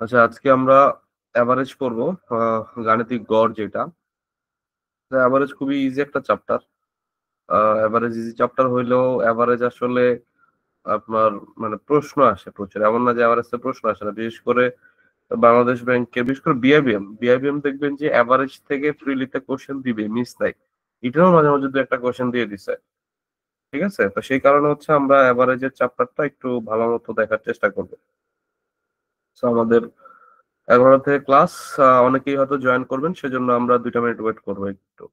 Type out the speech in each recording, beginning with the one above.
আচ্ছা, আজকে আমরা এভারেজ করব। গাণিতিক গড় যেটা, এভারেজ খুবই ইজি একটা চ্যাপ্টার। এভারেজ ইজি চ্যাপ্টার হইলেও এভারেজ আসলে আপনার মানে প্রশ্ন আসে প্রচুর, এমন না যে এভারেজ প্রশ্ন আসে না। বিশেষ করে বাংলাদেশ ব্যাংকের, বিশেষ করে বিআইবিএম দেখবেন যে এভারেজ থেকে ফ্রিলিতে কোশ্চেন দিবে, মিস নাই। এটাও মাঝে মাঝে দু একটা কোশ্চেন দিয়ে দিছে। ঠিক আছে, তো সেই কারণে হচ্ছে আমরা এভারেজের চ্যাপ্টারটা একটু ভালো মতো দেখার চেষ্টা করবো। তো আমাদের 11টা থেকে ক্লাস, অনেকেই হয়তো জয়েন করবেন, সেজন্য আমরা 2টা মিনিট ওয়েট করবো একটু।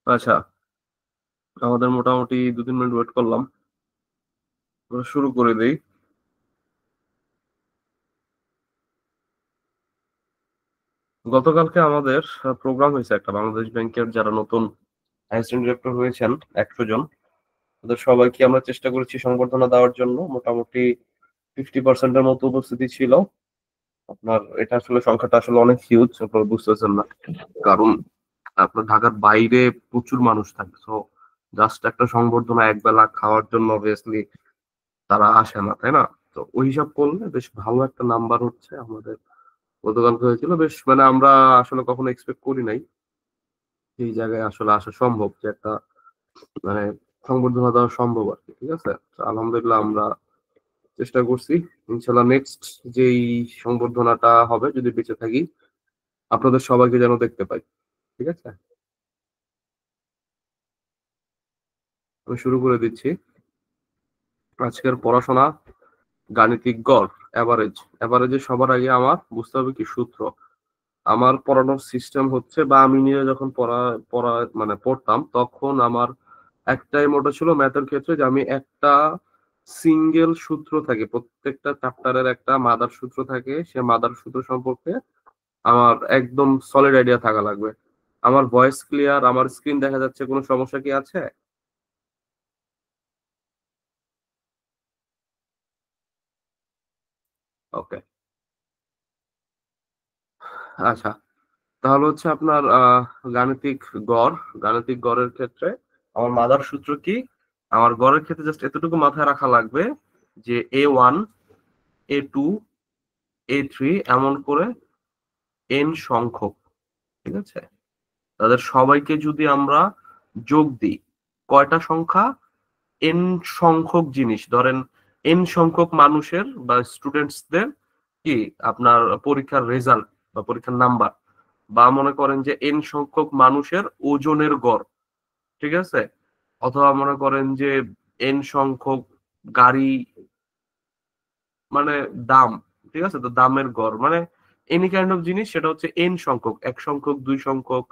আচ্ছা, আমাদের মোটামুটি 2-3 মিনিট ওয়েট করলাম, আমরা শুরু করে দিই। গতকালকে আমাদের প্রোগ্রাম হয়েছে একটা, বাংলাদেশ ব্যাংকের যারা নতুন অ্যাসিস্ট্যান্ট ডিরেক্টর হয়েছেন 100 জন, তাদের সবাইকে আমরা চেষ্টা করেছি সংবর্ধনা দেওয়ার জন্য। মোটামুটি 50%-এর মতো উপস্থিতি ছিল। আপনার এটা আসলে সংখ্যাটা আসলে অনেক হিউজ, আপনারা বুঝতেছেন না, কারণ আপনার ঢাকার বাইরে প্রচুর মানুষ থাকে। তো জাস্ট একটা সংবর্ধনা একবেলা খাওয়ার জন্য অবভিয়াসলি তারা আসে না, তাই না? তো ওই হিসাব করলে বেশ ভালো একটা নাম্বার হচ্ছে আমাদের গতকালকে হয়েছিল। বেশ মানে আমরা আসলে কখনো এক্সপেক্ট করি নাই এই জায়গায় আসলে আসা সম্ভব, যে একটা মানে সংবর্ধনা দেওয়া সম্ভব আর কি। ঠিক আছে, তো আলহামদুলিল্লাহ আমরা চেষ্টা করছি। ইনশাল্লাহ নেক্সট যেই সংবর্ধনাটা হবে, যদি বেঁচে থাকি, আপনাদের সবাইকে যেন দেখতে পাই। ঠিক আছে, আমি শুরু করে দিচ্ছি। আজকের পড়াশোনা গাণিতিক গড়, এভারেজ। এভারেজে সবার আগে আমার বুঝতে হবে কি সূত্র। আমার পড়ানোর সিস্টেম হচ্ছে, বা আমি নিজে যখন পড়া পড়া মানে পড়তাম, তখন আমার একটাই মোটো ছিল ম্যাথের ক্ষেত্রে, যে আমি একটা সিঙ্গেল সূত্র থাকে, প্রত্যেকটা চ্যাপ্টারের একটা মাদার সূত্র থাকে, সে মাদার সূত্র সম্পর্কে আমার একদম সলিড আইডিয়া থাকা লাগবে। আমার ভয়েস ক্লিয়ার? আমার স্ক্রিন দেখা যাচ্ছে? কোনো সমস্যা কি আছে? ওকে, আচ্ছা। তাহলে হচ্ছে আপনার গাণিতিক গড়। গাণিতিক গড়ের ক্ষেত্রে আমার মাদার সূত্র কি? আমার গড়ের ক্ষেত্রে জাস্ট এতটুকু মাথায় রাখা লাগবে যে A1, A2, A3 এমন করে n সংখ্যক। ঠিক আছে, তাদের সবাইকে যদি আমরা যোগ দিই, কয়টা সংখ্যা? n সংখ্যক জিনিস, ধরেন n সংখ্যক মানুষের বা স্টুডেন্টসদের কি আপনার পরীক্ষার রেজাল্ট বা পরীক্ষার নাম্বার, বা মনে করেন যে n সংখ্যক মানুষের ওজনের গড়। ঠিক আছে, অথবা মনে করেন যে এন সংখ্যক গাড়ি, মানে দাম, ঠিক আছে, তো দামের গড় মানে এনি কাইন্ড অফ জিনিস, সেটা হচ্ছে এন সংখ্যক, এক সংখ্যক, দুই সংখ্যক,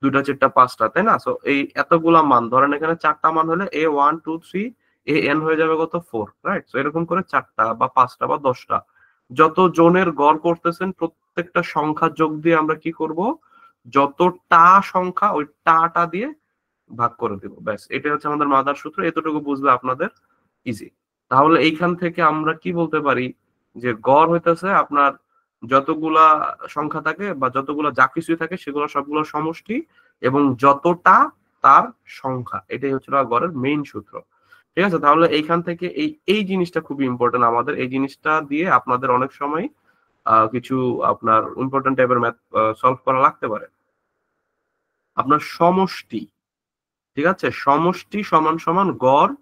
দুইটা, চারটা, পাঁচটা, তাই না? সো এই এতগুলা মান, ধরেন এখানে চারটা মান হলে A1 2 3, এন হয়ে যাবে কত, 4, রাইট? তো এরকম করে চারটা বা পাঁচটা বা 10টা যত জনের গড় করতেছেন, প্রত্যেকটা সংখ্যা যোগ দিয়ে আমরা কি করব, যতটা সংখ্যা ওই টাটা দিয়ে ভাগ করে দিব, ব্যাস। এটা হচ্ছে আমাদের মাদার সূত্র, এতটুকু বুঝলে আপনাদের ইজি। তাহলে এইখান থেকে আমরা কি বলতে পারি, যে গড় হইতেছে আপনার যতগুলা সংখ্যা থাকে বা যতগুলা যা কিছুই থাকে সেগুলো সবগুলো সমষ্টি, এবং যতটা তার সংখ্যা, এটাই হচ্ছে গড়ের মেইন সূত্র। ঠিক আছে, তাহলে এইখান থেকে এই এই জিনিসটা খুবই ইম্পর্টেন্ট, আমাদের এই জিনিসটা দিয়ে আপনাদের অনেক সময় কিছু আপনার ইম্পর্টেন্ট টাইপের ম্যাথ সলভ করা লাগতে পারে। আপনার সমষ্টি, ঠিক আছে, সমষ্টি সমান সমান গড়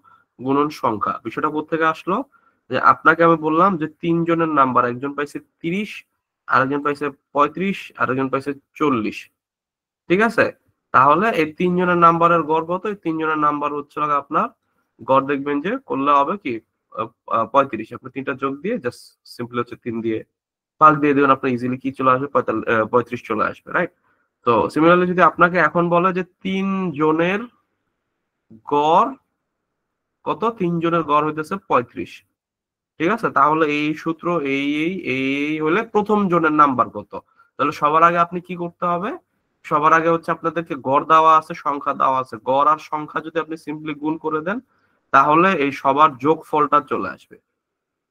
গুণন সংখ্যা, বিষয়টা কোত্থেকে আসলো, যে আপনাকে আমি বললাম যে তিনজনের নাম্বার, একজন পাইছে 30, আরেকজন পাইছে 35, আরেকজন পাইছে 40, ঠিক আছে? তাহলে এই তিনজনের নাম্বারের গড় কত, এই তিনজনের নাম্বার হচ্ছে হলো আপনার গড়, দেখবেন যে করলে হবে কি 35, আপনি তিনটা যোগ দিয়ে জাস্ট সিম্পলি হচ্ছে 3 দিয়ে ভাগ দিয়ে দিবেন, আপনার ইজিলি কি চলে আসবে, 35 চলে আসবে, রাইট? তো সিমিলারলি যদি আপনাকে এখন বলে যে তিন জনের গড় কত, তিনজনের গড় হইতেছে 35, ঠিক আছে, তাহলে এই সূত্র এই হলে প্রথম জনের নাম্বার কত। তাহলে সবার আগে আপনি কি করতে হবে, সবার আগে হচ্ছে আপনাদেরকে গড় দেওয়া আছে, সংখ্যা দেওয়া আছে, গড় আর সংখ্যা যদি আপনি সিম্পলি গুণ করে দেন, তাহলে এই সবার যোগফলটা চলে আসবে।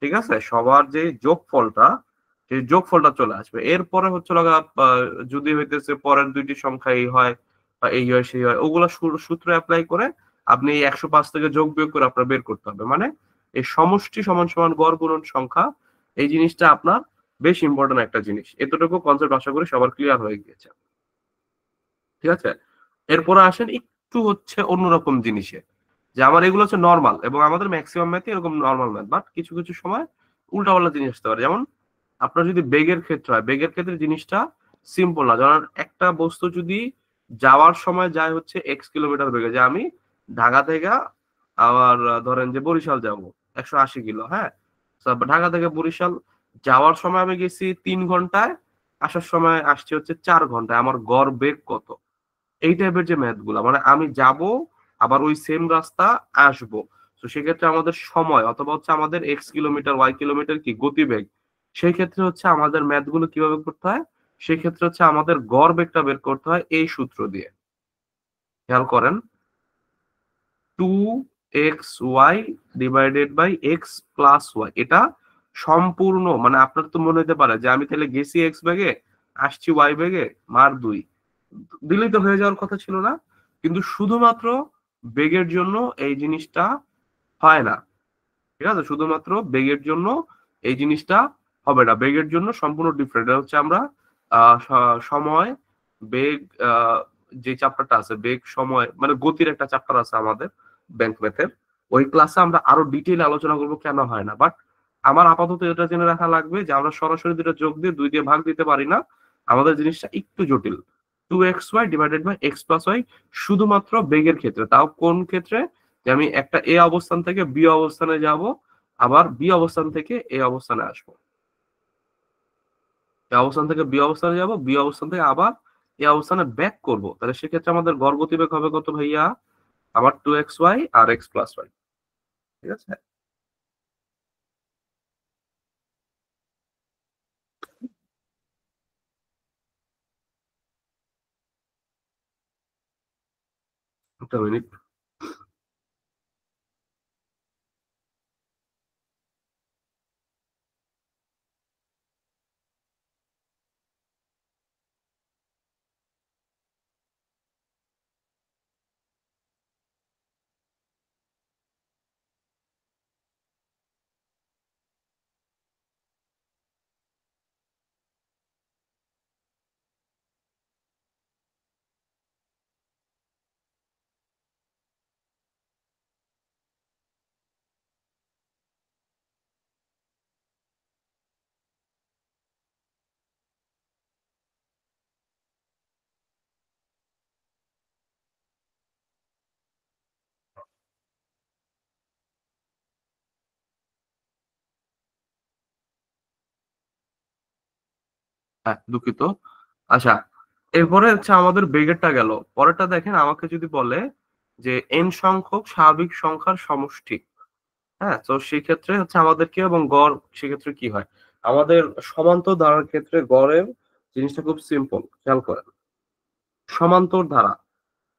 ঠিক আছে, সবার যে যোগফলটা, সেই যোগফলটা চলে আসবে। এরপরে হচ্ছে যদি হইতেছে পরের দুইটি সংখ্যা এই হয় বা এই হয় সেই হয়, ওগুলা সূত্র অ্যাপ্লাই করে আপনি এই 105 থেকে যোগ বিয়োগ করে আপনার বের করতে হবে, মানে এই সমষ্টি সমান সমান গড় গুণন সংখ্যা, এই জিনিসটা আপনার বেশ ইম্পর্টেন্ট একটা জিনিস। এতটুকু কনসেপ্ট আশা করি সবার ক্লিয়ার হয়ে গিয়েছে। ঠিক আছে, এরপরে আসেন একটু হচ্ছে অন্যরকম জিনিসে, যে আমার এগুলো হচ্ছে নর্মাল, এবং আমাদের ম্যাক্সিমাম ম্যাথই এরকম নর্মাল ম্যাথ, বাট কিছু কিছু সময় উল্টাপাল্টা জিনিস আসতে পারে। যেমন আপনার যদি বেগের ক্ষেত্রে হয়, বেগের ক্ষেত্রে জিনিসটা সিম্পল না। যেমন একটা বস্তু যদি যাওয়ার সময় যায় হচ্ছে x কিলোমিটার বেগে, যে আমি ঢাকা থেকে আবার ধরেন যে বরিশাল যাব 180 কিলো, হ্যাঁ, তো ঢাকা থেকে বরিশাল যাওয়ার সময় আমি গেছি 3 ঘন্টায়, আসার সময় আসছি হচ্ছে 4 ঘন্টায়, আমার গড় বেগ কত? এই টাইপের যে ম্যাথ গুলা, মানে আমি যাব আবার ওই সেম রাস্তা আসবো, তো সেক্ষেত্রে আমাদের সময় অথবা হচ্ছে আমাদের x কিলোমিটার y কিলোমিটার কি গতিবেগ, সেই ক্ষেত্রে হচ্ছে আমাদের ম্যাথ গুলো কিভাবে করতে হয়, সেই ক্ষেত্রে হচ্ছে আমাদের গড় বেগটা বের করতে হয় এই সূত্র দিয়ে। খেয়াল করেন, 2xy ডিভাইডেড বাই x+y, এটা সম্পূর্ণ, মানে আপনার তো মনে হতে পারে যে আমি তাহলে গেছি এক্স বেগে, আসছি ওয়াই বেগে, মার 2 দিলেই তো হয়ে যাওয়ার কথা ছিল না? কিন্তু শুধুমাত্র বেগের জন্য এই জিনিসটা হয় না। ঠিক আছে, শুধুমাত্র বেগের জন্য এই জিনিসটা হবে না, বেগের জন্য সম্পূর্ণ ডিফারেন্ট। এটা হচ্ছে আমরা সময়, বেগ, আহ, যে চ্যাপ্টারটা আছে বেগ সময় মানে গতির একটা চ্যাপ্টার আছে আমাদের ব্যাংক ম্যাথের, ওই ক্লাসে আমরা আরো ডিটেইল আলোচনা করবো কেন হয় না। বাট আমার আপাতত এটা জেনে রাখা লাগবে যে আমরা সরাসরি দুটো যোগ দিয়ে 2 দিয়ে ভাগ দিতে পারি না, আমাদের জিনিসটা একটু জটিল। 2xy ডিভাইডেড বাই x+y, শুধুমাত্র বেগের ক্ষেত্রে, তাও কোন ক্ষেত্রে, যে আমি একটা এ অবস্থান থেকে বি অবস্থানে যাব, আবার বি অবস্থান থেকে এ অবস্থানে আসবো, এ অবস্থান থেকে বি অবস্থানে যাব, বি অবস্থান থেকে আবার এ অবস্থানে ব্যাক করব, তাহলে সেক্ষেত্রে আমাদের গড় গতিবেগ হবে কত ভাইয়া, আবার 2xy আর x+y। ঠিক আছে, একটা মিনিট। হ্যাঁ, দুঃখিত। আচ্ছা, এরপরে হচ্ছে আমাদের ব্রেকেটটা গেল। পরেরটা দেখেন, আমাকে যদি বলে যে n সংখ্যক স্বাভাবিক সংখ্যার সমষ্টি, হ্যাঁ, তো সেক্ষেত্রে হচ্ছে আমাদের কি এবং গড় সেক্ষেত্রে কি হয়? আমাদের সমান্তর ধারার ক্ষেত্রে গড়ের জিনিসটা খুব সিম্পল, খেয়াল করেন। সমান্তর ধারা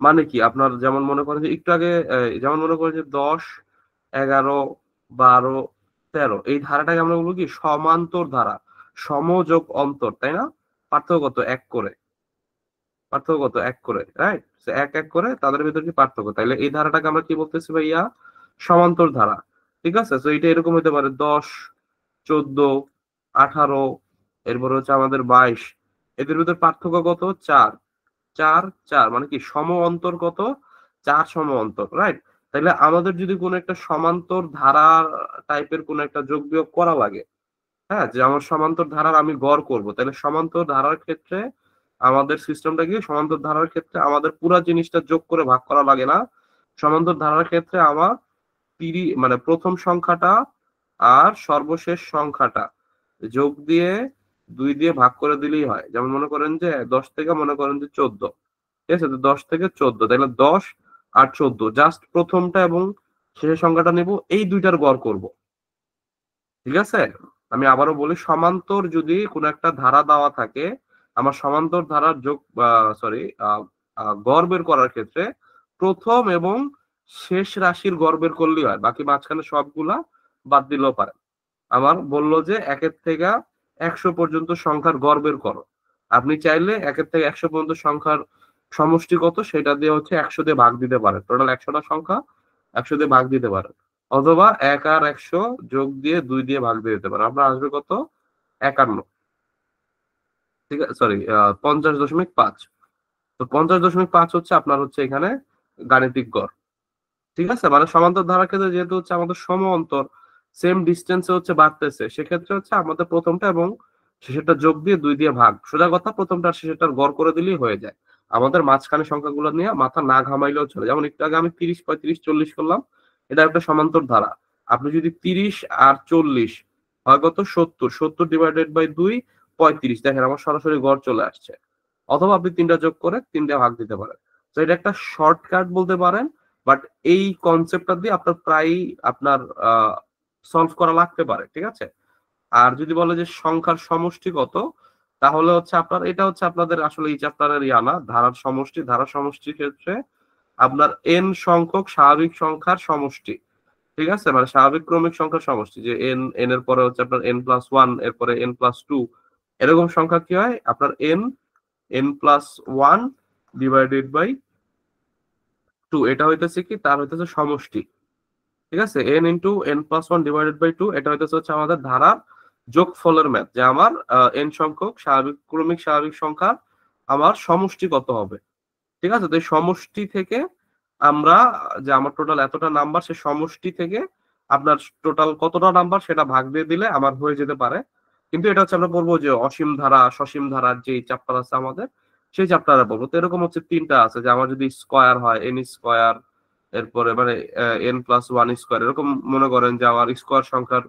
মানে কি? আপনার যেমন মনে করেন যে একটু আগে যেমন মনে করেন যে ১০, ১১, ১২, ১৩ এই ধারাটাকে আমরা বলবো কি সমান্তর ধারা। সমযোগ অন্তর, তাই না? পার্থক্য কত? ১ করে। পার্থক্য কত? ১ করে, রাইট? সো ১, ১ করে তাদের ভিতর কি পার্থক্য। তাইলে এই ধারাটাকে আমরা কি বলতেছি ভাইয়া? সমান্তর ধারা। ঠিক আছে? সো এটা এরকম হতে পারে ১০, ১৪, ১৮, এরপরে হচ্ছে আমাদের ২২। এদের ভিতর পার্থক্য কত? ৪। ৪, ৪ মানে কি সম অন্তর কত? ৪ সম অন্তর, রাইট? তাইলে আমাদের যদি কোনো একটা সমান্তর ধারা টাইপের কোনো একটা যোগ বিয়োগ করা লাগে, হ্যাঁ? যে আমার সমান্তর ধারার আমি গড় করব। তাইলে সমান্তর ধারার ক্ষেত্রে আমাদের সিস্টেমটা কি? সমান্তর ধারার ক্ষেত্রে আমাদের পুরা জিনিসটা যোগ করে ভাগ করা লাগে না। সমান্তর ধারার ক্ষেত্রে আমার মানে ১ম সংখ্যাটা আর সর্বশেষ সংখ্যাটা যোগ দিয়ে ২ দিয়ে ভাগ করে দিলেই হয়। যেমন মনে করেন যে ১০ থেকে মনে করেন যে ১৪। ঠিক আছে? তো ১০ থেকে ১৪ তাইলে ১০ আর ১৪ জাস্ট ১ম টা এবং শেষের সংখ্যাটা নিব, এই ২ টার গড় করব। ঠিক আছে? আমি আবারও বলি, সমান্তর যদি কোনো একটা ধারা দেওয়া থাকে, আমার সমান্তর ধারার যোগ সরি আ আ গড় বের করার ক্ষেত্রে ১ম এবং শেষ রাশির গড় বের করলেই হয়। বাকি মাঝখানে সবগুলা বাদ দিলেও পারে। আমার বলল যে ১ এর থেকে ১০০ পর্যন্ত সংখ্যার গড় বের করো। আপনি চাইলে ১ এর থেকে ১০০ পর্যন্ত সংখ্যার সমষ্টি কত সেটা দিয়ে হচ্ছে ১০০ দিয়ে ভাগ দিতে পারেন। টোটাল ১০০ টা সংখ্যা ১০০ দিয়ে ভাগ দিতে পারেন। অথবা ১ আর ১০০ যোগ দিয়ে ২ দিয়ে ভাগ দিয়ে দিতে পারেন। আপনার আসবে কত? ৫১। ঠিক আছে? সরি ৫০.৫। তো ৫০.৫ হচ্ছে আপনার হচ্ছে এখানে গাণিতিক গড়। ঠিক আছে? মানে সমান্তর ধারার ক্ষেত্রে যেহেতু হচ্ছে আমাদের সম অন্তর, সেম ডিসট্যান্স এ হচ্ছে বাড়তেছে। সেক্ষেত্রে হচ্ছে আমাদের ১ম টা এবং শেষেরটা যোগ দিয়ে ২ দিয়ে ভাগ। সোজা কথা ১ম টা আর শেষেরটার গড় করে দিলেই হয়ে যায়। আমাদের মাঝখানে সংখ্যাগুলো নিয়ে মাথা না ঘামাইলেও চলে। যেমন একটু আগে আমি ৩০, ৩৫, ৪০ করলাম। এটা একটা সমান্তর ধারা। আপনি যদি ৩০ আর ৪০ হয় কত? ৭০। ৭০ ডিভাইডেড বাই ২ ৩৫। দেখেন আমার সরাসরি গড় চলে আসছে। অথবা আপনি ৩ টা যোগ করে ৩ দিয়ে ভাগ দিতে পারেন। তো এটা একটা শর্টকাট বলতে পারেন। বাট এই কনসেপ্টটা দিয়ে আপনার প্রায়ই আপনার আ সলভ করা লাগতে পারে। ঠিক আছে? আর যদি বলে যে সংখ্যার সমষ্টি কত? তাহলে হচ্ছে আপনার এটা হচ্ছে আপনাদের আসলে এই চ্যাপ্টারের না, ধারার সমষ্টি। ধারার সমষ্টির ক্ষেত্রে আপনার n সংখ্যক স্বাভাবিক সংখ্যার সমষ্টি। ঠিক আছে? মানে স্বাভাবিক ক্রমিক সংখ্যার সমষ্টি। যে n এর পরে হচ্ছে আপনার n+1 এরপরে n+2 এরকম সংখ্যা কি হয়? আপনার n+1 ডিভাইডেড বাই 2 এটা হইতেছে কি? তার হইতেছে সমষ্টি। ঠিক আছে? n into n+1 divided by 2 এটা হইতেছে হচ্ছে আমাদের ধারার যোগফলের ম্যাথ। যে আমার n সংখ্যক ক্রমিক স্বাভাবিক সংখ্যার আমার সমষ্টি কত হবে। ঠিক আছে? তো এই সমষ্টি থেকে আমরা যে আমার টোটাল এতটা নাম্বার, সে সমষ্টি থেকে আপনার টোটাল কতটা নাম্বার সেটা ভাগ দিয়ে দিলে আমার হয়ে যেতে পারে। কিন্তু এটা হচ্ছে আমরা বলবো যে অসীম ধারা, সসীম ধারার যেই চ্যাপ্টার আছে আমাদের, সেই চ্যাপ্টারে বলবো। তো এরকম হচ্ছে ৩ টা আছে যে আমার যদি স্কয়ার হয়, n স্কয়ার, এরপরে মানে n+1 স্কয়ার, এরকম মনে করেন যে আমার স্কয়ার সংখ্যার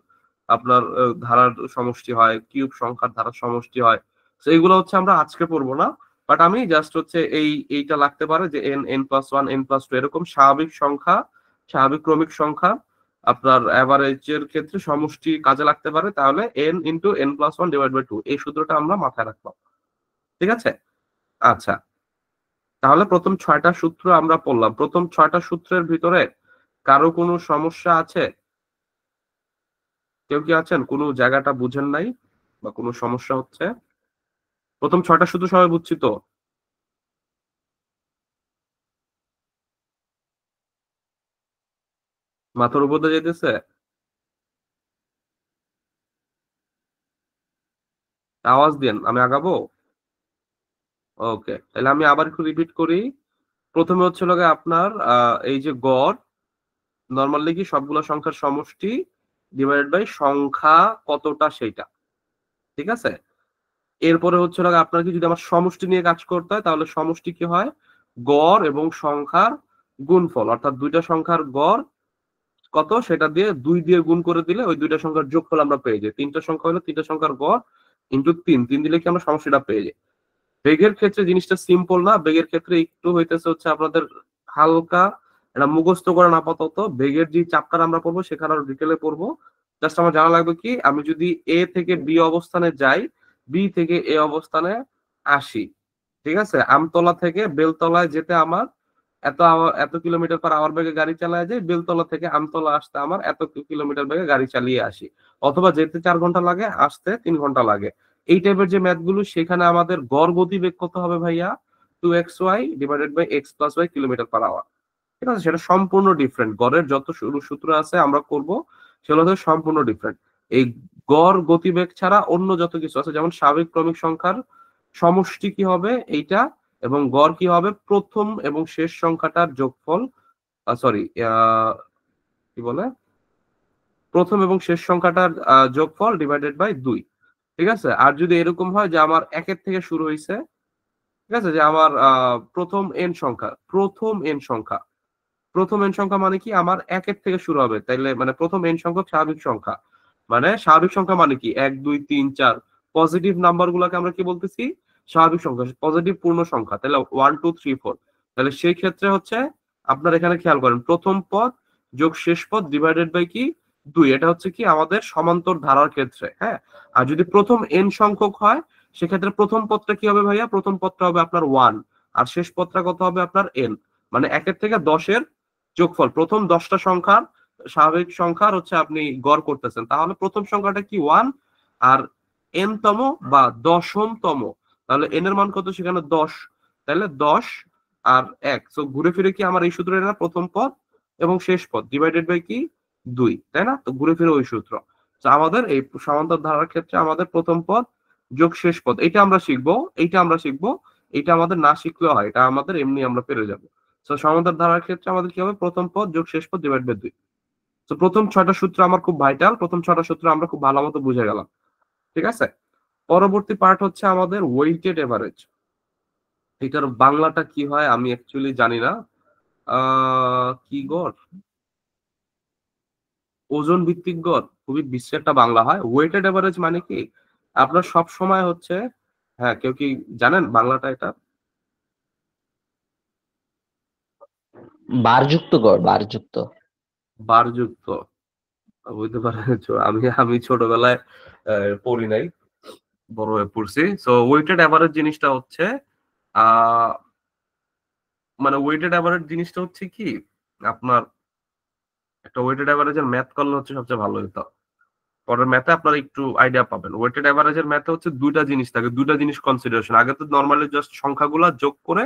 আপনার ধারার সমষ্টি হয়, কিউব সংখ্যার ধারার সমষ্টি হয়। তো এগুলো হচ্ছে আমরা আজকে পড়বো না। বাট আমি জাস্ট হচ্ছে এইটা লাগতে পারে যে n+1, n+2 এরকম স্বাভাবিক সংখ্যা, স্বাভাবিক ক্রমিক সংখ্যা আপনার এভারেজ এর ক্ষেত্রে সমষ্টি কাজে লাগতে পারে। তাহলে n into n+1 divide by 2 এই সূত্রটা আমরা মাথায় রাখলাম। ঠিক আছে? আচ্ছা। তাহলে ১ম ৬ টা সূত্র আমরা পড়লাম। ১ম ৬ টা সূত্রের ভিতরে কারো কোনো সমস্যা আছে? কেউ কি আছেন? কোন জায়গাটা বুঝেন নাই বা কোন সমস্যা হচ্ছে? ১ম ৬ টা সূত্র সবাই বুঝছি তো? মাথার উপর দিয়ে যাইতেছে? আওয়াজ দিয়েন। আমি আগাবো? ওকে। তাহলে আমি আবার একটু রিপিট করি। ১ম এ হচ্ছে হলো গিয়ে আপনার এই যে গড়, নরমালি কি সবগুলা সংখ্যার সমষ্টি ডিভাইডেড বাই সংখ্যা কতটা সেইটা। ঠিক আছে? এরপরে হচ্ছে হলো গিয়ে আপনার কি যদি আমার সমষ্টি নিয়ে কাজ করতে হয় তাহলে সমষ্টি কি হয়? গড় এবং সংখ্যার গুণফল। অর্থাৎ ২ টা সংখ্যার গড় কত সেটা দিয়ে ২ দিয়ে গুণ করে দিলে ওই ২ টা সংখ্যার যোগফল আমরা পেয়ে যাই। ৩ টা সংখ্যা হলে ৩ টা সংখ্যার গড়, ইন্টু 3, 3 দিলে কি আমরা সমস্যাটা পেয়ে যাই। বেগের ক্ষেত্রে জিনিসটা সিম্পল না, বেগের ক্ষেত্রে একটু হইতেছে হচ্ছে আপনাদের হালকা এটা মুখস্থ করেন আপাতত। বেগের যে চ্যাপ্টার আমরা পড়বো সেখানে আরো ডিটেলে পড়বো। জাস্ট আমার জানা লাগবে কি আমি যদি এ থেকে বি অবস্থানে যাই, বি থেকে এ অবস্থানে আসি, ঠিক আছে, আমতলা থেকে বেলতলায় যেতে আমার এত কিলোমিটার পার আওয়ার বেগে গাড়ি চালায় যাই, বেলতলা থেকে আমতলা আসতে আমার এত কিলোমিটার বেগে গাড়ি চালিয়ে আসি, অথবা যেতে 4 ঘন্টা লাগে, আসতে 3 ঘন্টা লাগে। এই টাইপের যে ম্যাথ গুলো, সেখানে আমাদের গড় গতিবেগ কত হবে ভাইয়া? 2xy divided by x plus y kilometre per hour. ঠিক আছে, সেটা সম্পূর্ণ ডিফারেন্ট। গড়ের যত সূত্র আছে আমরা করব, সেগুলো হচ্ছে সম্পূর্ণ ডিফারেন্ট। এই গড় গতিবেগ ছাড়া অন্য যত কিছু আছে, যেমন স্বাভাবিক ক্রমিক সংখ্যার সমষ্টি কি হবে এইটা, এবং গড় কি হবে প্রথম এবং শেষ সংখ্যাটার যোগফল, সরি কি বলে, প্রথম এবং শেষ সংখ্যাটার যোগফল ডিভাইডেড বাই 2। ঠিক আছে, আর যদি এরকম হয় যে আমার একের থেকে শুরু হয়েছে, ঠিক আছে, যে আমার প্রথম এন সংখ্যা মানে কি আমার একের থেকে শুরু হবে, তাইলে মানে প্রথম এন সংখ্যক স্বাভাবিক সংখ্যা, মানে স্বাভাবিক সংখ্যা মানে কি 1 2 3 4, পজিটিভ নাম্বার গুলাকে আমরা কি বলতেছি? স্বাভাবিক সংখ্যা, পজিটিভ পূর্ণ সংখ্যা। তাহলে 1 2 3 4, তাহলে সেই ক্ষেত্রে হচ্ছে আপনার এখানে খেয়াল করেন প্রথম পদ যোগ শেষ পদ ডিভাইডেড বাই কি 2, এটা হচ্ছে কি আমাদের সমান্তর ধারার ক্ষেত্রে। হ্যাঁ, আর যদি প্রথম এন সংখ্যক হয় সেক্ষেত্রে প্রথম পদটা কি হবে ভাইয়া? প্রথম পদটা হবে আপনার 1, আর শেষ পদটা কত হবে আপনার এন, মানে 1 থেকে 10-এর যোগফল। প্রথম 10টা সংখ্যার স্বাভাবিক সংখ্যার হচ্ছে আপনি গড় করতেছেন, তাহলে প্রথম সংখ্যাটা কি 1, আর এন তম বা দশমতম, তাহলে এন এর মান কত সেখানে 10, তাহলে 10 আর 1, সো ঘুরে ফিরে কি আমার এই সূত্রটা না, প্রথম পদ এবং শেষ পদ ডিভাইডেড বাই কি 2, তাই না? তো ঘুরে ফিরে ওই সূত্র। তো আমাদের এই সমান্তর ধারার ক্ষেত্রে আমাদের প্রথম পদ যোগ শেষ পদ এইটা আমরা শিখবো, এইটা আমাদের না শিখলেও হয়, এটা আমাদের এমনি আমরা পেরে যাবো। তো সমান্তর ধারার ক্ষেত্রে আমাদের কি হবে? প্রথম পদ যোগ শেষ পদ ডিভাইড বাই 2। তো প্রথম 6টা সূত্র আমার খুব ভাইটাল, প্রথম 6টা সূত্র আমরা খুব ভালো মতো বুঝে গেলাম। ঠিক আছে, পরবর্তী পার্ট হচ্ছে আমাদের ওয়েটেড এভারেজ। এটার বাংলাটা কি হয় আমি অ্যাকচুয়ালি জানি না। কি গড়, ওজন ভিত্তিক গড়, খুবই বিশ্রী একটা বাংলা হয়। ওয়েটেড এভারেজ মানে কি আপনার সব সময় হচ্ছে, হ্যাঁ কেউ কি জানেন বাংলাটা এটা? বারযুক্ত গড়, বারযুক্ত। বারযুক্ত, বুঝতে পারেন। আমি আমি ছোটবেলায় পড়ি নাই, বড় হয়ে পড়ছি। সো ওয়েটেড এভারেজ জিনিসটা হচ্ছে আহ মানে ওয়েটেড এভারেজ জিনিসটা হচ্ছে কি আপনার একটা ওয়েটেড এভারেজের ম্যাথ করলে হচ্ছে সবচেয়ে ভালো হতো। পরের ম্যাথে আপনারা একটু আইডিয়া পাবেন। ওয়েটেড এভারেজের ম্যাথে হচ্ছে দুইটা জিনিস থাকে, দুইটা জিনিস কনসিডারেশন। আগে তো নর্মালি জাস্ট সংখ্যাগুলা যোগ করে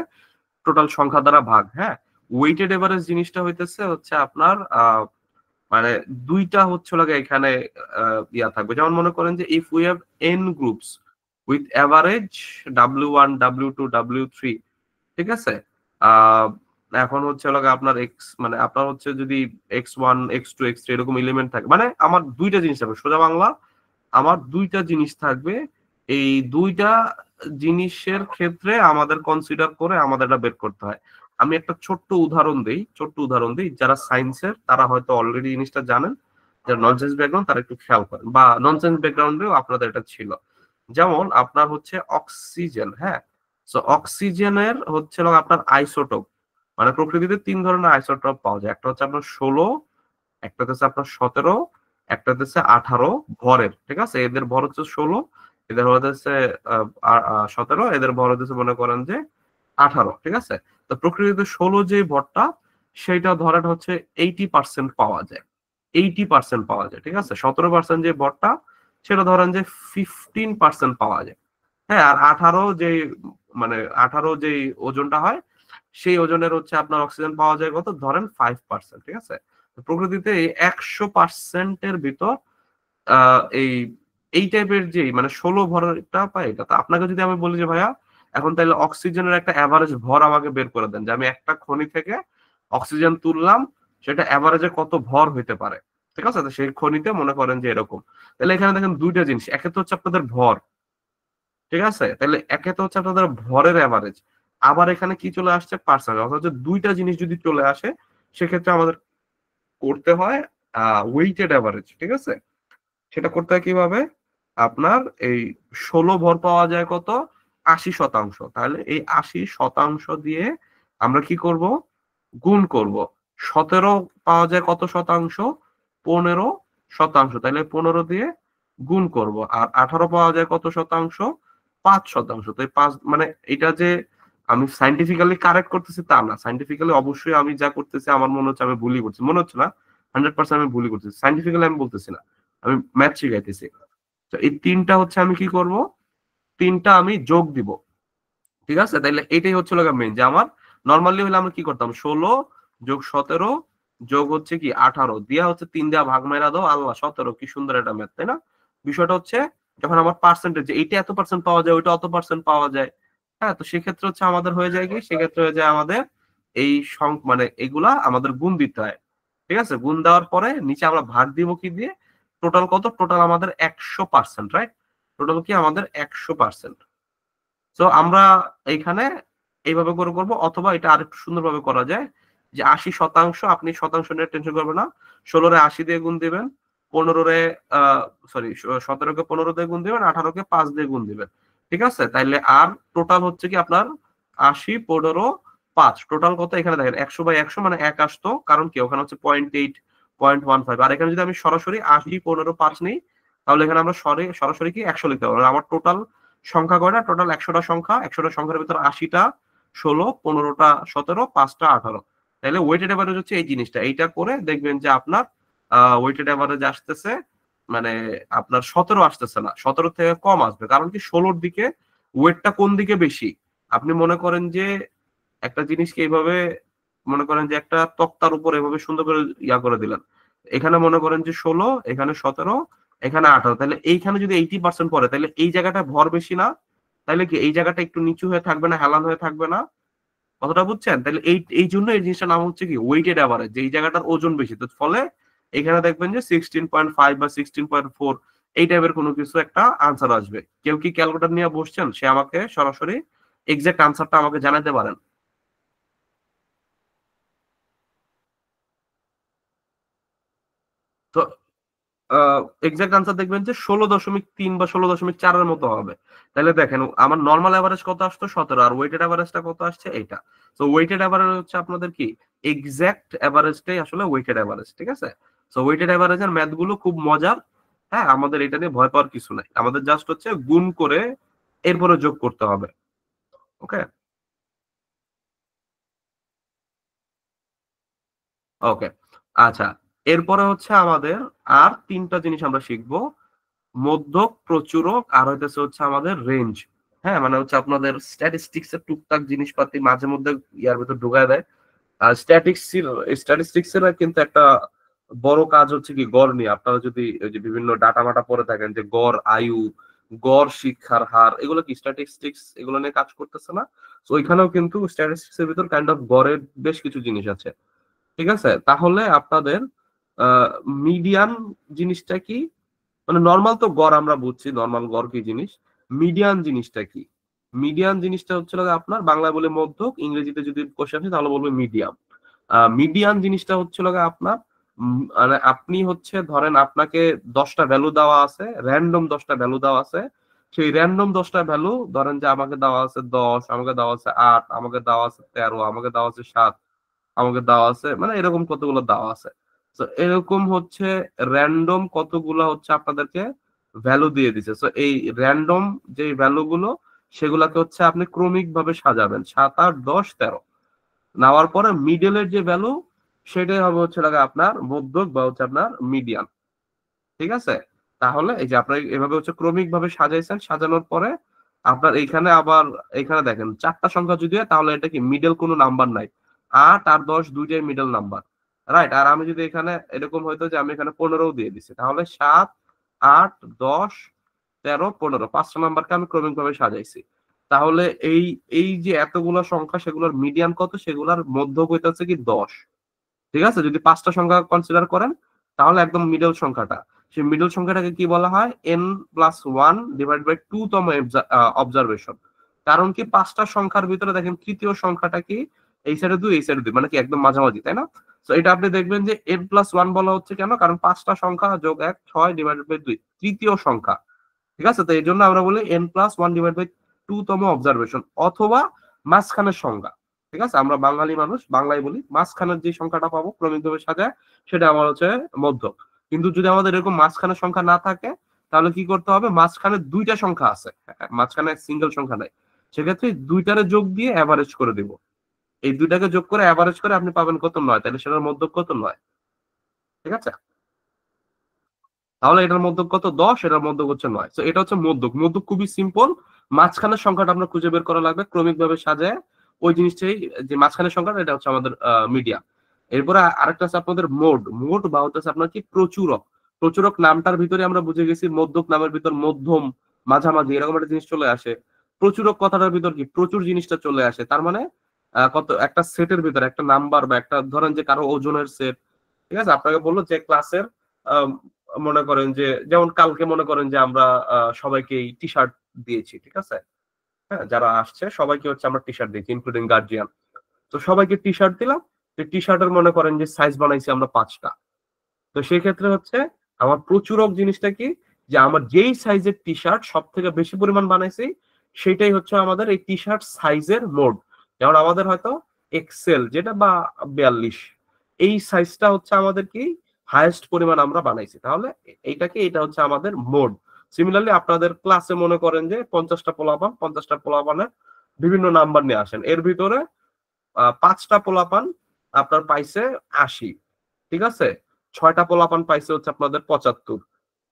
টোটাল সংখ্যা দ্বারা ভাগ। হ্যাঁ, ওয়েটেড এভারেজ জিনিসটা হইতেছে হচ্ছে আপনার মানে দুইটা হচ্ছে লাগে এখানে ইয়া থাকবে। যেমন মনে করেন যে if we have an groups with average W1 W2 W3, ঠিক আছে, আহ এখন হচ্ছে লাগে আপনার এক্স, মানে আপনার হচ্ছে যদি x1 x2 x3 এরকম এলিমেন্ট থাকে, মানে আমার দুইটা জিনিস থাকবে, সোজা বাংলা আমার দুইটা জিনিস থাকবে। এই দুইটা জিনিসের ক্ষেত্রে আমাদের কনসিডার করে আমাদের এটা বের করতে হয়। আমি একটা ছোট্ট উদাহরণ দিই, যারা সায়েন্সের তারা হয়তো অলরেডি জিনিসটা জানেন, যারা ননসেন্স ব্যাকগ্রাউন্ড তারা একটু খেয়াল করেন, বা ননসেন্স ব্যাকগ্রাউন্ডেও আপনাদের এটা ছিল। যেমন আপনার হচ্ছে অক্সিজেন, হ্যাঁ, সো অক্সিজেনের হচ্ছে আপনার আইসোটোপ, মানে প্রকৃতিতে 3 ধরনের আইসোটোপ পাওয়া যায়। একটা হচ্ছে আপনার 16, একটা হচ্ছে আপনার 17, একটা হচ্ছে 18 ভরের। ঠিক আছে, এদের ভর হচ্ছে 16, এদের ভর হচ্ছে 17, এদের ভর হচ্ছে মনে করেন যে 18। ঠিক আছে, তো প্রকৃতিতে 16 যে ভরটা, সেইটা ধরেন হচ্ছে 80% পাওয়া যায়, 80% পাওয়া যায়। ঠিক আছে, 17% যে ভরটা সেটা ধরেন যে 15% পাওয়া যায়। হ্যাঁ, আর 18 যে, মানে 18 যে ওজনটা হয়, সেই ওজনের হচ্ছে আপনার অক্সিজেন পাওয়া যায় কত ধরেন 5%। ঠিক আছে, তো প্রকৃতিতে এই 100%-এর ভিতর এই এই টাইপের যে মানে 16 ভরটা পাই, এটা তো আপনাকে যদি আমি বলি যে ভাইয়া এখন তাহলে অক্সিজেনের একটা অ্যাভারেজ ভর আমাকে বের করে দেন, যে আমি একটা খনি থেকে অক্সিজেন তুললাম, সেটা অ্যাভারেজে কত ভর হইতে পারে। ঠিক আছে, তো সেই খনিতে মনে করেন যে এরকম, তাহলে এখানে দেখেন দুইটা জিনিস, একে তো হচ্ছে আপনাদের ভর, ঠিক আছে, তাহলে একে তো হচ্ছে আপনাদের ভরের অ্যাভারেজ, আবার এখানে কি চলে আসছে পার্সেন্টেজ, অর্থাৎ দুইটা জিনিস যদি চলে আসে সেক্ষেত্রে আমাদের করতে হয় ওয়েটেড অ্যাভারেজ। ঠিক আছে, সেটা করতে হয় কিভাবে? আপনার এই 16 ভর পাওয়া যায় কত, 80%। তাহলে এই 80% দিয়ে আমরা কি করব, গুণ করব। 17 পাওয়া যায় কত শতাংশ, 15%। তাহলে 15 দিয়ে গুণ করব। আর 18 পাওয়া যায় কত শতাংশ, 5%। তো এই 5 মানে এটা যে আমি সাইন্টিফিক্যালি কারেক্ট করতেছি তা না, সাইন্টিফিক্যালি অবশ্যই আমি যা করতেছি আমার মনে হচ্ছে আমি ভুলই করছি, মনে হচ্ছে না 100% আমি ভুলই করতেছি, সাইন্টিফিক্যালি আমি বলতেছি না, আমি ম্যাথ শিখাইতেছি। তো এই তিনটা হচ্ছে আমি কি করব, তিনটা আমি যোগ দিব। ঠিক আছে, তাইলে এটাই হচ্ছে লগা মেইন, যে আমার নর্মালি হলে আমরা কি করতাম, 16 যোগ 17 যোগ হচ্ছে কি 18 দিয়া হচ্ছে 3 দেয়া ভাগ মাইরা দাও, আল্লাহ 17, কি সুন্দর একটা ম্যাথ, তাই না? বিষয়টা হচ্ছে যখন আমার পার্সেন্টেজ এইটা এত পার্সেন্ট পাওয়া যায়, ওইটা অত পার্সেন্ট পাওয়া যায়, হ্যাঁ, তো সেক্ষেত্রে হচ্ছে আমাদের হয়ে যায় কি, সেক্ষেত্রে হয়ে যায় আমাদের এই মানে এগুলা আমাদের গুণ দিতে হয়। ঠিক আছে, গুণ দেওয়ার পরে নিচে আমরা ভাগ দিব কি দিয়ে, টোটাল কত, টোটাল আমাদের 100%, রাইট? টোটাল কি আমাদের 100%। তো আমরা এইখানে এইভাবে করে করবো, অথবা এটা আরেকটু সুন্দরভাবে করা যায়, যে 80%, আপনি শতাংশ নিয়ে টেনশন করবেন না, 16 রে 80 দিয়ে গুণ দিবেন, 15 রে সরি 17 কে 15 দিয়ে গুণ দিবেন, 18 কে 5 দিয়ে গুণ দিবেন। ঠিক আছে, তাইলে আর টোটাল হচ্ছে কি আপনার 80, 15, 5, টোটাল কত, এখানে দেখেন 100/100 মানে 1 আসতো, কারণ কি ওখানে হচ্ছে 0.8, 0.15। আর এখানে যদি আমি সরাসরি 80, 15, 5 নিই, তাহলে এখানে আমরা সরাসরি কি 100 লিখতে পারবো। আমার টোটাল সংখ্যা কয়টা, টোটাল 100টা সংখ্যা, 100টা সংখ্যার ভিতরে 80টা 16, 15টা 17, 5টা 18। তাহলে ওয়েটেড এভারেজ হচ্ছে এই জিনিসটা, এইটা করে দেখবেন যে আপনার ওয়েটেড এভারেজ আসতেছে, মানে আপনার 17 আসতেছে না, 17 থেকে কম আসবে। কারণ কি 16র দিকে ওয়েটটা কোন দিকে বেশি, আপনি মনে করেন যে একটা জিনিসকে এইভাবে মনে করেন যে একটা তক্তার উপর এভাবে সুন্দর করে ইয়া করে দিলেন, এখানে মনে করেন যে 16, এখানে 17, এখানে 18, তাহলে এইখানে যদি 80% পড়ে, তাহলে এই জায়গাটা ভর বেশি না, তাহলে কি এই জায়গাটা একটু নিচু হয়ে থাকবে না, হেলান হয়ে থাকবে না? কথাটা বুঝছেন? তাহলে এই এই জন্য এই জিনিসটার নাম হচ্ছে কি ওয়েটেড এভারেজ, যে এই জায়গাটার ওজন বেশি, তো ফলে এখানে দেখবেন যে 16.5 বা 16.4 এই টাইপের কোনো কিছু একটা আনসার আসবে। কেউ কি ক্যালকুলেটর নিয়ে বসছেন, সে আমাকে সরাসরি এক্সাক্ট আনসারটা আমাকে জানাতে পারেন। তো এক্সাক্ট আনসার দেখবেন যে 16.3 বা 16.4 এর মতো হবে। তাহলে দেখেন আমার নর্মাল এভারেজ কত আসতো, 17, আর ওয়েটেড এভারেজটা কত আসছে, এইটা। তো ওয়েটেড এভারেজ হচ্ছে আপনাদের কি এক্সাক্ট এভারেজটাই আসলে ওয়েটেড এভারেজ। ঠিক আছে, তো ওয়েটেড এভারেজের ম্যাথ গুলো খুব মজার। হ্যাঁ, আমাদের এটা নিয়ে ভয় পাওয়ার কিছু নাই, আমাদের জাস্ট হচ্ছে গুণ করে এরপরে যোগ করতে হবে। ওকে, ওকে, আচ্ছা। এরপরে হচ্ছে আমাদের আর তিনটা জিনিস আমরা শিখবো, মধ্যক, প্রচুরক, আর হইতেছে হচ্ছে আমাদের রেঞ্জ। হ্যাঁ, মানে হচ্ছে আপনাদের স্ট্যাটিস্টিক্স এর টুকটাক জিনিসপাতি মাঝে মধ্যে ইয়ার ভিতর ঢুকায় দেয়। আর স্ট্যাটিস্টিক্স এর কিন্তু একটা বড় কাজ হচ্ছে কি গড় নিয়ে। আপনারা যদি ওই যে বিভিন্ন ডাটা মাটা পড়ে থাকেন, যে গড় আয়ু, গড় শিক্ষার হার, এগুলো কি স্ট্যাটিস্টিক্স এগুলো নিয়ে কাজ করতেছে না? তো ওইখানেও কিন্তু স্ট্যাটিস্টিক্স এর ভিতর কাইন্ড অফ গড়ের বেশ কিছু জিনিস আছে। ঠিক আছে, তাহলে আপনাদের মিডিয়ান জিনিসটা কি, মানে নর্মাল তো গড় আমরা বুঝছি, নর্মাল গড় কি জিনিস, মিডিয়ান জিনিসটা কি? মিডিয়ান জিনিসটা হচ্ছে আপনার বাংলায় বলে মধ্যক, ইংরেজিতে যদি কোশ্চেন আসে তাহলে বলবে মিডিয়াম। মিডিয়ান জিনিসটা হচ্ছে আপনার মানে আপনি হচ্ছে ধরেন আপনাকে 10টা ভ্যালু দেওয়া আছে, র্যান্ডম 10টা ভ্যালু দেওয়া আছে, সেই র্যান্ডম 10টা ভ্যালু ধরেন যে আমাকে দেওয়া আছে 10, আমাকে দেওয়া আছে 8, আমাকে দেওয়া আছে 13, আমাকে দেওয়া আছে 7, আমাকে দেওয়া আছে মানে এরকম কতগুলো দেওয়া আছে। তো এরকম হচ্ছে র্যান্ডম কতগুলো হচ্ছে আপনাদেরকে ভ্যালু দিয়ে দিছে। তো এই র্যান্ডম যে ভ্যালু গুলো, সেগুলাকে হচ্ছে আপনি ক্রমিক ভাবে সাজাবেন, 7, 8, 10, 13 নেওয়ার পরে মিডলের যে ভ্যালু, সেটাই হবে হচ্ছে আপনার মধ্যক বা হচ্ছে আপনার মিডিয়ান। ঠিক আছে, তাহলে এই যে আপনার এভাবে হচ্ছে ক্রমিক ভাবে সাজাইছেন, সাজানোর পরে আপনার এইখানে আবার এখানে দেখেন 4টা সংখ্যা যদি হয় তাহলে এটা কি মিডল কোনো নাম্বার নাই, 8 আর 10 দুইটাই মিডল নাম্বার, রাইট? আর আমি যদি এখানে এরকম হইতো যে আমি এখানে 15 দিয়ে দিছি, তাহলে 7, 8, 10, 13, 15 5টা নাম্বারকে আমি ক্রমিক ভাবে সাজাইছি। তাহলে এই এই যে এতগুলো সংখ্যা, সেগুলোর মিডিয়ান কত, সেগুলোর মধ্যক হইতেছে কি 10। ঠিক আছে, যদি 5টা সংখ্যা কনসিডার করেন তাহলে একদম মিডল সংখ্যাটা, সেই মিডল সংখ্যাটাকে কি বলা হয়, n+1/2 তম অবজারভেশন। কারণ কি 5টা সংখ্যার ভিতরে দেখেন তৃতীয় সংখ্যাটা কি, এই সাইডে 2 এই সাইডে 2, মানে কি একদম মাঝামাঝি, তাই না? তো এটা আপনি দেখবেন যে n+1 বলা হচ্ছে কেন, কারণ 5টা সংখ্যা যোগ 1 6/2 তৃতীয় সংখ্যা। ঠিক আছে? তো এই জন্য আমরা বলি n+1/2 তম অবজারভেশন অথবা মাঝখানের সংখ্যা। ঠিক আছে? আমরা বাঙালি মানুষ বাংলায় বলি মাঝখানের যে সংখ্যাটা পাবো ক্রমিকভাবে সাজায় সেটা আমার হচ্ছে মধ্যক। কিন্তু যদি আমাদের এরকম মাঝখানের সংখ্যা না থাকে তাহলে কি করতে হবে? মাঝখানে দুইটা সংখ্যা আছে, মাঝখানে সিঙ্গেল সংখ্যা নাই, সেক্ষেত্রে দুইটারে যোগ দিয়ে অ্যাভারেজ করে দিব। এই দুইটাকে যোগ করে অ্যাভারেজ করে আপনি পাবেন কত? 9। তাহলে সেটার মধ্যক কত? 9। ঠিক আছে? তাহলে এটার মধ্যক কত? 10, এটার মধ্যক হচ্ছে 9। তো এটা হচ্ছে মধ্যক। মধ্যক খুবই সিম্পল। মাঝখানের সংখ্যাটা আপনার খুঁজে বের করা লাগবে ক্রমিক ভাবে সাজায়। ওই জিনিসটাই, যে মাঝখানের সংখ্যাটা, এটা হচ্ছে আমাদের মিডিয়া। এরপরে আরেকটা আছে আপনাদের মোড। মোড বা হচ্ছে আপনার কি প্রচুরক। প্রচুরক নামটার ভিতরে আমরা বুঝে গেছি মধ্যক নামের ভিতর মধ্যম, মাঝামাঝি এরকম একটা জিনিস চলে আসে। প্রচুরক কথাটার ভিতর কি প্রচুর জিনিসটা চলে আসে। তার মানে কত একটা সেটের ভিতরে একটা নাম্বার বা একটা ধরেন যে কারো ওজনের সেট। ঠিক আছে? আপনাকে বললো যে ক্লাসের মনে করেন যে যেমন কালকে মনে করেন যে আমরা সবাইকে টি শার্ট দিয়েছি। ঠিক আছে? হ্যাঁ, যারা আসছে সবাইকে হচ্ছে আমরা টি শার্ট দিয়েছি ইনক্লুডিং গার্জিয়ান। তো সবাইকে টি শার্ট দিলাম। টি শার্টের মনে করেন যে সাইজ বানাইছি আমরা 5টা। তো সেই ক্ষেত্রে হচ্ছে আমার প্রচুরক জিনিসটা কি, যে আমার যেই সাইজের টি শার্ট সব থেকে বেশি পরিমাণ বানাইছি সেটাই হচ্ছে আমাদের এই টি শার্ট সাইজের মোড। যেমন আমাদের হয়তো এক্সেল যেটা বা 42, এই সাইজটা হচ্ছে আমাদের কি হাইয়েস্ট পরিমাণ আমরা বানাইছি। তাহলে এটা হচ্ছে আমাদের মোড। সিমিলারলি আপনাদের ক্লাসে মনে করেন যে 50টা পোলাপান, 50টা পোলাপানের বিভিন্ন নাম্বার নিয়ে আসেন। এর ভিতরে 5টা পোলাপান আপনার পাইছে 80। ঠিক আছে? 6টা পোলাপান পাইছে হচ্ছে আপনাদের 75।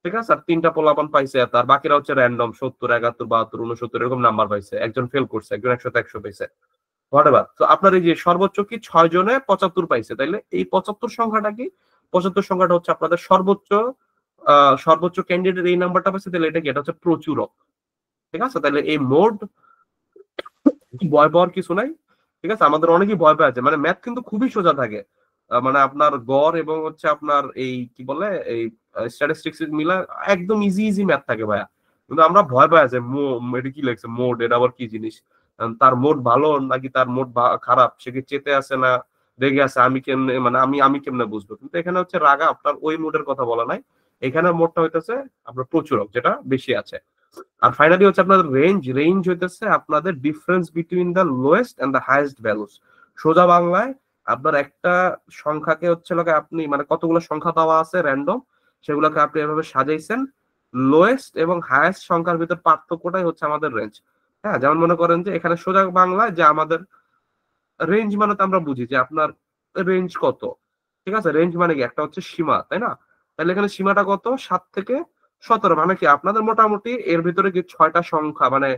ঠিক আছে? আর 3টা পোলাপান পাইছে এত, আর বাকিরা হচ্ছে র্যান্ডম 70, 71, 72, 69 এরকম নাম্বার পাইছে। একজন ফেল করছে, একজন 100 পাইছে। হোয়াটএভার। তো আপনার এই যে সর্বোচ্চ কি 6 জনে 75 পাইছে, তাইলে এই 75 সংখ্যাটা কি? 75 সংখ্যাটা হচ্ছে আপনাদের সর্বোচ্চ ক্যান্ডিডেট এই নাম্বারটা পাইছে, তাহলে এটা কি? এটা হচ্ছে প্রচুরক। ঠিক আছে? তাহলে এই মোড ভয় পাওয়ার কিছু নাই। ঠিক আছে? আমাদের অনেকেই ভয় পেয়ে আছে, মানে ম্যাথ কিন্তু খুবই সোজা থাকে। মানে আপনার গড় এবং হচ্ছে আপনার এই কি বলে এই স্ট্যাটিস্টিক্স মিলা একদম ইজি ইজি ম্যাথ থাকে ভাইয়া। কিন্তু আমরা ভয় পাই আছে এটা কি লাগছে মোড, এটা আবার কি জিনিস? তার মোড ভালো নাকি তার মোড খারাপ, সে কি চেতে আছে না রেগে আছে, আমি কেমনে মানে আমি কেমনে বুঝবো? কিন্তু এখানে হচ্ছে রাগা আপনার ওই মোডের কথা বলা নাই। এখানে মোডটা হইতেছে আপনার প্রচুরক যেটা বেশি আছে। আর ফাইনালি হচ্ছে আপনাদের রেঞ্জ। রেঞ্জ হইতেছে আপনাদের difference between the lowest and the highest values. সোজা বাংলায় আপনার একটা সংখ্যাকে হচ্ছে লোকে আপনি মানে কতগুলো সংখ্যা দেওয়া আছে র্যান্ডম, সেগুলোকে আপনি এভাবে সাজাইছেন। লোয়েস্ট এবং হাইয়েস্ট সংখ্যার ভিতর পার্থক্যটাই হচ্ছে আমাদের রেঞ্জ। হ্যাঁ, যেমন মনে করেন যে এখানে সোজা বাংলায় যে আমাদের রেঞ্জ মানে তো আমরা বুঝি যে আপনার রেঞ্জ কত। ঠিক আছে? রেঞ্জ মানে কি একটা হচ্ছে সীমা, তাই না? তাহলে এখানে সীমাটা কত? 7 থেকে 17। মানে কি আপনাদের মোটামুটি এর ভিতরে কি 6টা সংখ্যা, মানে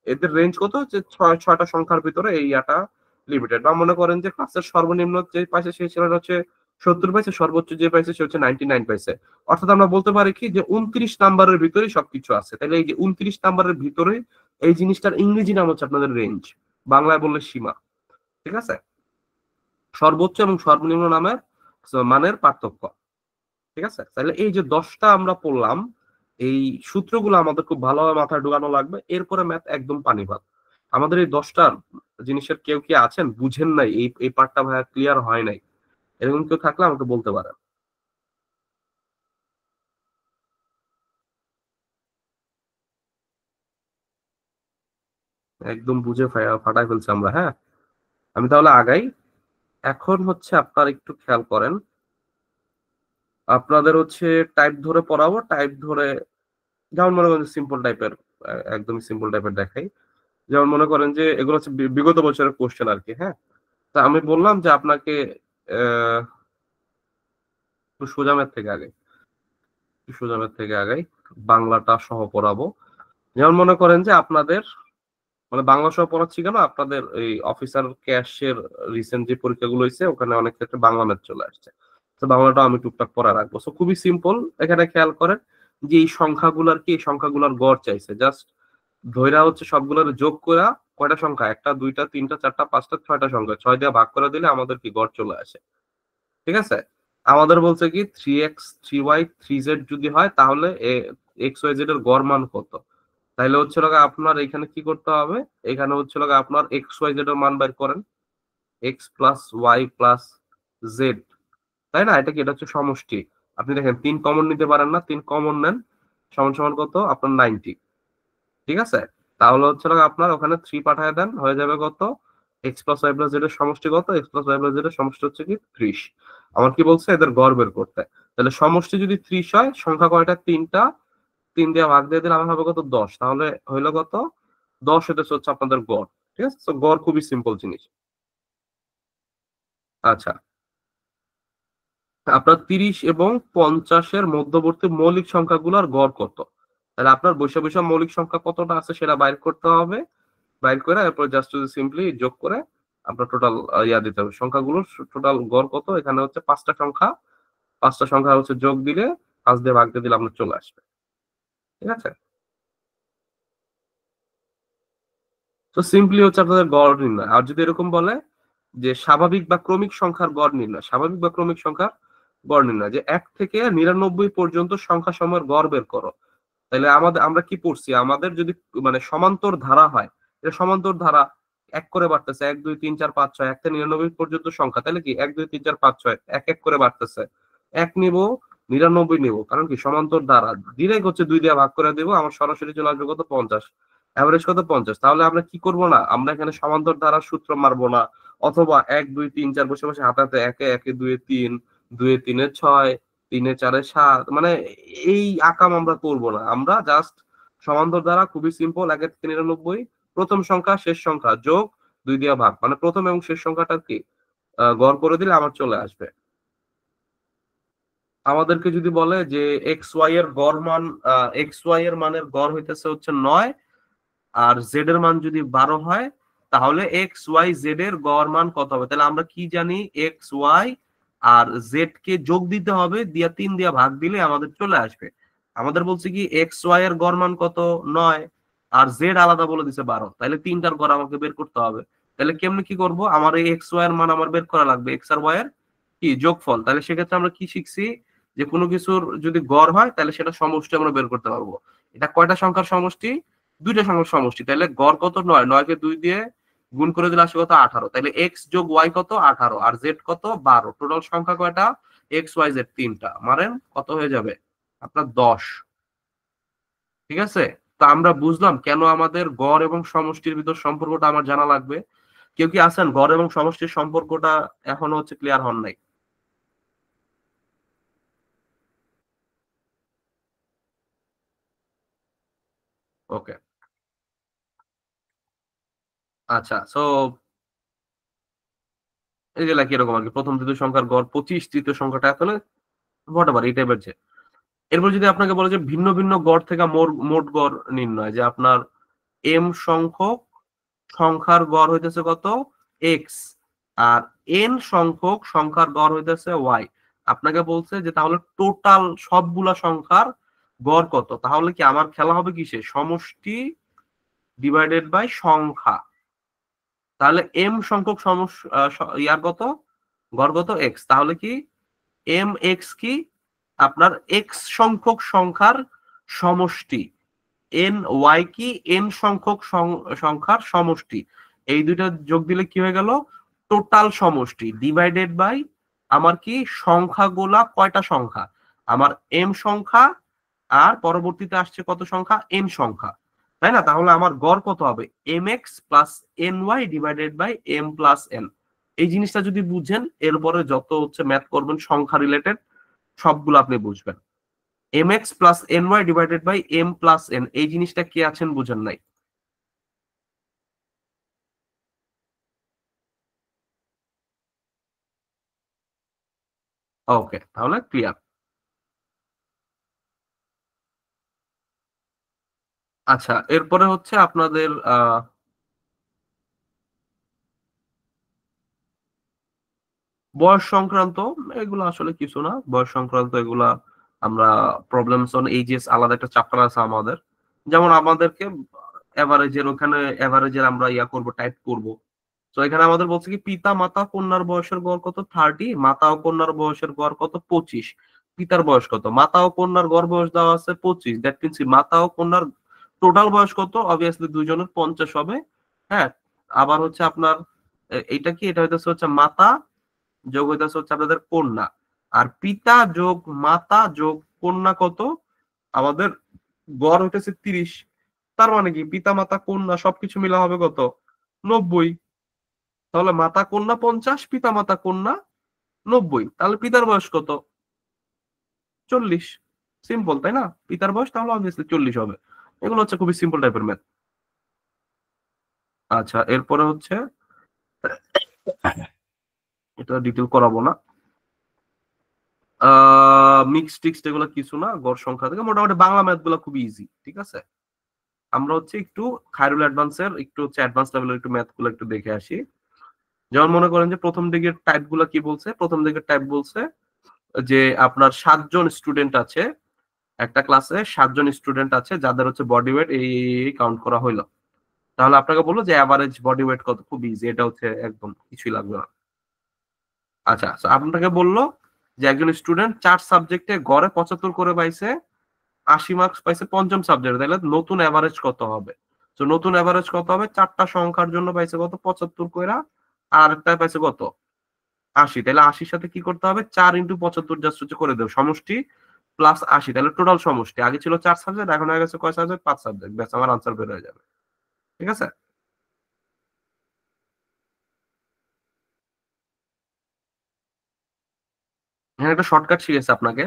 এদের রেঞ্জ কত? যে 6টা সংখ্যার ভিতরে এই ইয়াটা লিমিটেড। বা মনে করেন যে ক্লাসের সর্বনিম্ন যে পাইছে সেই ছেলেটা হচ্ছে 70 পাইছে, সর্বোচ্চ যে পাইছে সে হচ্ছে 99 পাইছে। অর্থাৎ আমরা বলতে পারি কি যে 29 নাম্বারের ভিতরেই সবকিছু আছে। তাহলে এই যে 29 নাম্বারের ভিতরে এই জিনিসটার ইংরেজি নাম হচ্ছে আপনাদের রেঞ্জ, বাংলায় বললে সীমা। ঠিক আছে? সর্বোচ্চ এবং সর্বনিম্ন নামের মানের পার্থক্য। ঠিক আছে? তাহলে এই যে 10টা আমরা পড়লাম, এই সূত্রগুলো আমাদের খুব ভালোভাবে মাথায় ঢোকানো লাগবে। এরপরে ম্যাথ একদম পানি ভাত। আমাদের এই 10টা জিনিসের কেউ কি আছেন বুঝেন নাই, এই পার্টটা ভাইয়া ক্লিয়ার হয় নাই, এরকম কেউ থাকলে আমাকে বলতে পারেন। একদম বুঝে ফাটাই ফেলছি আমরা। হ্যাঁ, আমি তাহলে আগাই। এখন হচ্ছে আপনার একটু খেয়াল করেন, আপনাদের হচ্ছে টাইপ ধরে পড়াবো। টাইপ ধরে যেমন মনে করেন সিম্পল টাইপের, একদম সিম্পল টাইপের দেখাই। যেমন মনে করেন যে এগুলো হচ্ছে বিগত বছরের কোশ্চেন আর কি। হ্যাঁ, তা আমি বললাম যে আপনাকে আহ একটু সোজা ম্যাথ থেকে আগে, একটু সোজা ম্যাথ থেকে আগাই, বাংলাটা সহ পড়াবো। যেমন মনে করেন যে আপনাদের মানে বাংলা সহ পড়াচ্ছি কেন, আপনাদের এই অফিসার ক্যাশের রিসেন্ট যে পরীক্ষাগুলো হয়েছে ওখানে অনেক ক্ষেত্রে বাংলা ম্যাথ চলে আসছে। তো বাংলাটা আমি টুকটাক পড়া রাখবো। সো খুবই সিম্পল। এখানে খেয়াল করেন যে এই সংখ্যাগুলার কি, এই সংখ্যাগুলার গড় চাইছে। জাস্ট ধইরা হচ্ছে সবগুলোর যোগ করা কয়টা সংখ্যা, একটা দুইটা তিনটা চারটা পাঁচটা 6টা সংখ্যা, 6 দিয়ে ভাগ করে দিলে আমাদের কি গড় চলে আসে। ঠিক আছে? আমাদের বলছে কি 3x 3y 3z যদি হয় তাহলে এক্স ওয়াই জেড এর গড় মান কত। তাইলে হচ্ছে লগা আপনার এখানে কি করতে হবে, এখানে হচ্ছে লগা আপনার এক্স ওয়াই জেড এর মান বের করেন। X plus Y plus Z, তাই না? এটা কি, এটা হচ্ছে সমষ্টি। আপনি দেখেন 3 কমন নিতে পারেন না, 3 কমন নেন, সমান সমান কত আপনার 90। ঠিক আছে? তাহলে হচ্ছে আপনার ওখানে 3 পাঠায় দেন, হয়ে যাবে কত? X plus Y plus Z এর সমষ্টি কত? X plus Y plus Z এর সমষ্টি হচ্ছে কি 30। আমার কি বলছে? এদের গড় বের করতে। তাহলে সমষ্টি যদি 30 হয়, সংখ্যা কয়টা? 3টা। 3 দিয়ে ভাগ দিয়ে দিলে আমার হবে কত? 10। তাহলে হইলো কত? 10 হচ্ছে আপনাদের গড়। ঠিক আছে? তো গড় খুবই সিম্পল জিনিস। আচ্ছা, আপনার 30 এবং 50 এর মধ্যবর্তী মৌলিক সংখ্যাগুলোর গড় কত? তাহলে আপনার বৈশা বৈশা মৌলিক সংখ্যা কতটা আছে সেটা বাইর করতে হবে। বাইর করে এরপর জাস্ট সিম্পলি যোগ করে আপনার টোটাল ইয়া দিতে হবে, সংখ্যাগুলোর টোটাল গড় কত। এখানে হচ্ছে 5টা সংখ্যা, 5টা সংখ্যা হচ্ছে যোগ দিলে 5 দিয়ে ভাগ দিয়ে দিলে আপনার চলে আসবে। ঠিক আছে? তো সিম্পলি হচ্ছে আপনাদের গড় নির্ণয়। আর যদি এরকম বলে যে স্বাভাবিক বা ক্রমিক সংখ্যার গড় নির্ণয়, স্বাভাবিক বা ক্রমিক সংখ্যার গড় নির্ণয়, যে 1 থেকে 99 পর্যন্ত সংখ্যা সমূহের গড় বের করো। তাহলে আমরা কি পড়ছি? আমাদের যদি মানে সমান্তর ধারা হয়, এটা সমান্তর ধারা, এক করে বাড়তেছে, 1 2 3 4 5 6, 1 থেকে 99 পর্যন্ত সংখ্যা, তাহলে কি 1 2 3 4 5 6 এক এক করে বাড়তেছে। এক নিব, 99 নিব, কারণ কি সমান্তর ধারা। ডিরেক্ট হচ্ছে 2 দিয়ে ভাগ করে দেবো, আমার সরাসরি চলে আসবে কত? 50। এভারেজ কত? 50। তাহলে আমরা কি করব না, আমরা এখানে সমান্তর ধারার সূত্র মারবো না, অথবা 1 2 3 4 বসে বসে হাতে একে একে 2 এ 3, 2 এ 3 এ 6, 3 এ 4 এ 7, মানে এই আকাম আমরা করব না। আমরা জাস্ট সমান্তর দ্বারা খুবই সিম্পল, 1 থেকে 99, প্রথম সংখ্যা শেষ সংখ্যা যোগ 2 দিয়ে ভাগ, মানে প্রথম এবং শেষ সংখ্যাটা কি গড় করে দিলে আমার চলে আসবে। আমাদেরকে যদি বলে যে এক্স ওয়াই এর গড় মান, এক্স ওয়াই এর মানের গড় হইতেছে হচ্ছে 9, আর জেড এর মান যদি 12 হয়, তাহলে এক্স ওয়াই জেড এর গড় মান কত হবে? তাহলে আমরা কি জানি? এক্স ওয়াই আর জেড কে যোগ দিতে হবে, দিয়া 3 দিয়া ভাগ দিলে আমাদের চলে আসবে। আমাদের বলছে কি এক্স ওয়াই এর গড় মান কত? 9, আর জেড আলাদা বলে দিছে 12, তাহলে তিনটার গড় আমাকে বের করতে হবে। তাহলে কেমনে কি করব? আমার এই এক্স ওয়াই এর মান আমার বের করা লাগবে, এক্স আর ওয়াই এর কি যোগফল। তাহলে সেক্ষেত্রে আমরা কি শিখছি? যে কোনো কিছুর যদি গড় হয় তাহলে সেটা সমষ্টি আমরা বের করতে পারবো। এটা কয়টা সংখ্যার সমষ্টি? 2টা সংখ্যার সমষ্টি। তাহলে গড় কত? 9, 9 কে 2 দিয়ে গুণ করে দিলে আসে কত? 18। তাহলে এক্স যোগ ওয়াই কত? 18, আর জেড কত? 12। টোটাল সংখ্যা কয়টা? এক্স ওয়াই জেড 3টা, মানেন কত হয়ে যাবে আপনার? 10। ঠিক আছে? তো আমরা বুঝলাম কেন আমাদের গড় এবং সমষ্টির ভিতর সম্পর্কটা আমার জানা লাগবে। কেউ কি আছেন গড় এবং সমষ্টির সম্পর্কটা এখনো হচ্ছে ক্লিয়ার হন নাই? ওকে। আচ্ছা, সো এই যে লাইক এরকম আরকি, প্রথম দ্বিতীয় সংখ্যার গড় 25, তৃতীয় সংখ্যাটা আসলে হোয়াটএভার এই টাইপের যে। এরপর যদি আপনাকে বলে যে ভিন্ন ভিন্ন গড় থেকে মোট গড় নির্ণয়, যে আপনার এম সংখ্যক সংখ্যার গড় হইতেছে কত? এক্স, আর এন সংখ্যক সংখ্যার গড় হইতেছে ওয়াই। আপনাকে বলছে যে তাহলে টোটাল সবগুলা সংখ্যার গড় কত? তাহলে কি আমার খেলা হবে কিসে? সমষ্টি ডিভাইডেড বাই সংখ্যা। তাহলে এম সংখ্যক ইয়ার কত? গড় কত? এক্স। তাহলে কি এম এক্স কি আপনার এক্স সংখ্যক সংখ্যার সমষ্টি, এন ওয়াই কি এন সংখ্যক সংখ্যার সমষ্টি। এই দুইটা যোগ দিলে কি হয়ে গেল? টোটাল সমষ্টি ডিভাইডেড বাই আমার কি সংখ্যাগুলা, কয়টা সংখ্যা? আমার এম সংখ্যা, আর পরবর্তীতে আসছে কত সংখ্যা? এন সংখ্যা, তাই না? তাহলে আমার গড় কত হবে? M X plus N Y divided by M plus N. এই জিনিসটা যদি বুঝেন, এরপরে যত হচ্ছে ম্যাথ করবেন সংখ্যা রিলেটেড সবগুলো আপনি বুঝবেন। M X plus N Y divided by M plus N, এই জিনিসটা কে আছেন বুঝেন নাই? ওকে, তাহলে ক্লিয়ার। আচ্ছা, এরপরে হচ্ছে আপনাদের বয়স সংক্রান্ত, এগুলো আসলে কিছু না। বয়স সংক্রান্ত এগুলা আমরা প্রবলেমস অন এইজেস আলাদা একটা চ্যাপ্টার আছে আমাদের। যেমন আমাদেরকে এভারেজের, ওখানে এভারেজের আমরা ইয়া করব, টাইপ করব। তো এখানে আমাদের বলছে কি পিতা মাতা কন্যার বয়সের গড় কত? 30। মাতা ও কন্যার বয়সের গড় কত? 25। পিতার বয়স কত? মাতা ও কন্যার গড় বয়স দেওয়া আছে 25। দ্যাট মিনস মাতা ও কন্যার টোটাল বয়স কত? অবভিয়াসলি দুইজনের 50 হবে। হ্যাঁ, আবার হচ্ছে আপনার এইটা কি, এটা হইতেছে হচ্ছে মাতা যোগ হইতেছে হচ্ছে আপনাদের কন্যা, আর পিতা যোগ মাতা যোগ কন্যা কত? আমাদের গড় হইতেছে 30। তার মানে কি পিতা মাতা কন্যা সবকিছু মিলা হবে কত? 90। তাহলে মাতা কন্যা 50, পিতা মাতা কন্যা 90, তাহলে পিতার বয়স কত? 40। সিম্পল, তাই না? পিতার বয়স তাহলে অবভিয়াসলি 40 হবে। এগুলো হচ্ছে খুবই সিম্পল টাইপের ম্যাথ। আচ্ছা, এরপরে হচ্ছে এটা ডিটেল করাবো না। মিক্স টিক্স এগুলো কিছু না, গড় সংখ্যা থেকে মোটামুটি বাংলা ম্যাথ গুলো খুবই ইজি, ঠিক আছে? আমরা হচ্ছে একটু খায়রুল অ্যাডভান্সের একটু হচ্ছে অ্যাডভান্স লেভেলের একটু ম্যাথ গুলো একটু দেখে আসি। যেমন মনে করেন যে প্রথম দিকের টাইপ গুলো কি বলছে? প্রথম দিকের টাইপ বলছে যে আপনার 7 জন স্টুডেন্ট আছে, একটা ক্লাসে 7 জন স্টুডেন্ট আছে যাদের হচ্ছে বডি ওয়েট এই কাউন্ট করা হইলো। তাহলে আপনাকে বললো যে অ্যাভারেজ বডি ওয়েট কত? খুব ইজি, এটা হচ্ছে একদম কিছুই লাগবে না। আচ্ছা, আপনাকে বললো যে একজন স্টুডেন্ট 4 সাবজেক্টে গড়ে 75 করে পাইছে, 80 মার্কস পাইছে পঞ্চম সাবজেক্টে, তাহলে নতুন এভারেজ কত হবে? তো নতুন এভারেজ কত হবে? 4টা সংখ্যার জন্য পাইছে কত? 75 কইরা, আর একটা পাইছে কত? 80। তাহলে 80-র সাথে কি করতে হবে? 4 ইন্টু 75 জাস্ট হচ্ছে করে দেব, সমষ্টি প্লাস 80, তাহলে টোটাল সমষ্টি। আগে ছিল 4 সাবজেক্ট, এখন হয়ে গেছে কয় সাবজেক্ট? 5 সাবজেক্ট। ব্যাস, আমার আনসার বের হয়ে যাবে। ঠিক আছে? এখানে একটা শর্টকাট শিখেছে আপনাকে,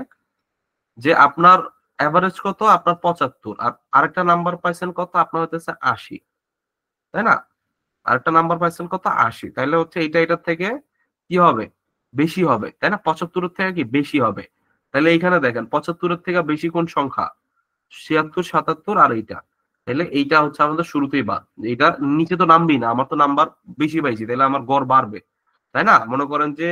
যে আপনার এভারেজ কত? আপনার 75, আর আরেকটা নাম্বার পাইছেন কত? আপনার হইতেছে 80, তাই না? আরেকটা নাম্বার পাইছেন কত? 80। তাইলে হচ্ছে এইটা এটার থেকে কি হবে? বেশি হবে, তাই না? 75 এর থেকে কি বেশি হবে? তাহলে এইখানে দেখেন 75 এর থেকে বেশি কোন সংখ্যা? 76, 77 আর এইটা। তাহলে এইটা হচ্ছে আমাদের শুরুতেই বাদ। এইটা নিচে তো নামবেই না, আমার তো নাম্বার বেশি পাইছি, তাহলে আমার গড় বাড়বে, তাই না? মনে করেন যে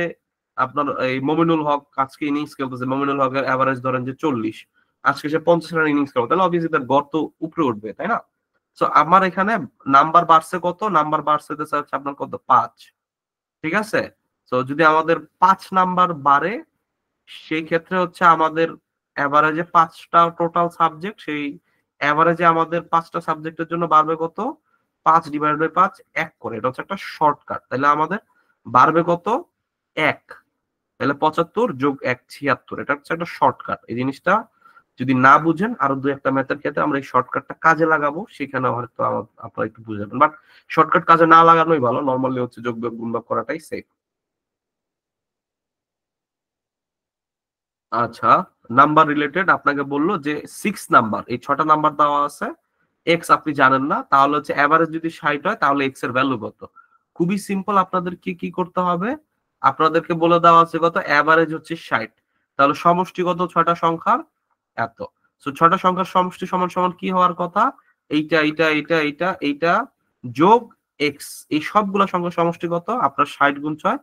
আপনার এই মমিনুল হক আজকে ইনিংস খেলতেছে, মমিনুল হকের এভারেজ ধরেন যে 40, আজকে সে 50 রান ইনিংস খেলবে, তাহলে অবভিয়াসলি তার গড় তো উপরে উঠবে, তাই না? সো আমার এখানে নাম্বার বাড়ছে কত? নাম্বার বাড়ছে হচ্ছে আপনার কত? 5। ঠিক আছে? তো যদি আমাদের 5 নাম্বার বাড়ে, সেই ক্ষেত্রে হচ্ছে আমাদের এভারেজে 5টা টোটাল সাবজেক্ট, সেই এভারেজে আমাদের 5টা সাবজেক্টের জন্য বাড়বে কত? 5 ডিভাইড বাই 5, 1 করে। এটা হচ্ছে একটা শর্টকাট। তাহলে আমাদের বাড়বে কত? 1। তাহলে 75 যোগ 1, 76। এটা হচ্ছে একটা শর্টকাট। এই জিনিসটা যদি না বুঝেন, আরো দু একটা ম্যাথের ক্ষেত্রে আমরা এই শর্টকাটটা কাজে লাগাবো, সেখানে হয়তো আপনারা একটু বুঝে যাবেন। বাট শর্টকাট কাজে না লাগানোই ভালো, নর্মালি হচ্ছে যোগ বিয়োগ গুণ ভাগ করাটাই সেফ। আচ্ছা, নাম্বার রিলেটেড আপনাকে বললো যে 6 নাম্বার, এই 6টা নাম্বার দেওয়া আছে, এক্স আপনি জানেন না, তাহলে হচ্ছে এভারেজ যদি 60 হয় তাহলে এক্স এর ভ্যালু কত? খুবই সিম্পল, আপনাদের কি কি করতে হবে? আপনাদেরকে বলে দেওয়া আছে কত? এভারেজ হচ্ছে 60, তাহলে সমষ্টি কত 6টা সংখ্যার? এত। সো 6টা সংখ্যার সমষ্টি সমান সমান কি হওয়ার কথা? এইটা এইটা এইটা এইটা এইটা যোগ এক্স, এই সবগুলা সংখ্যার সমষ্টি কত? আপনার 60 গুণ 6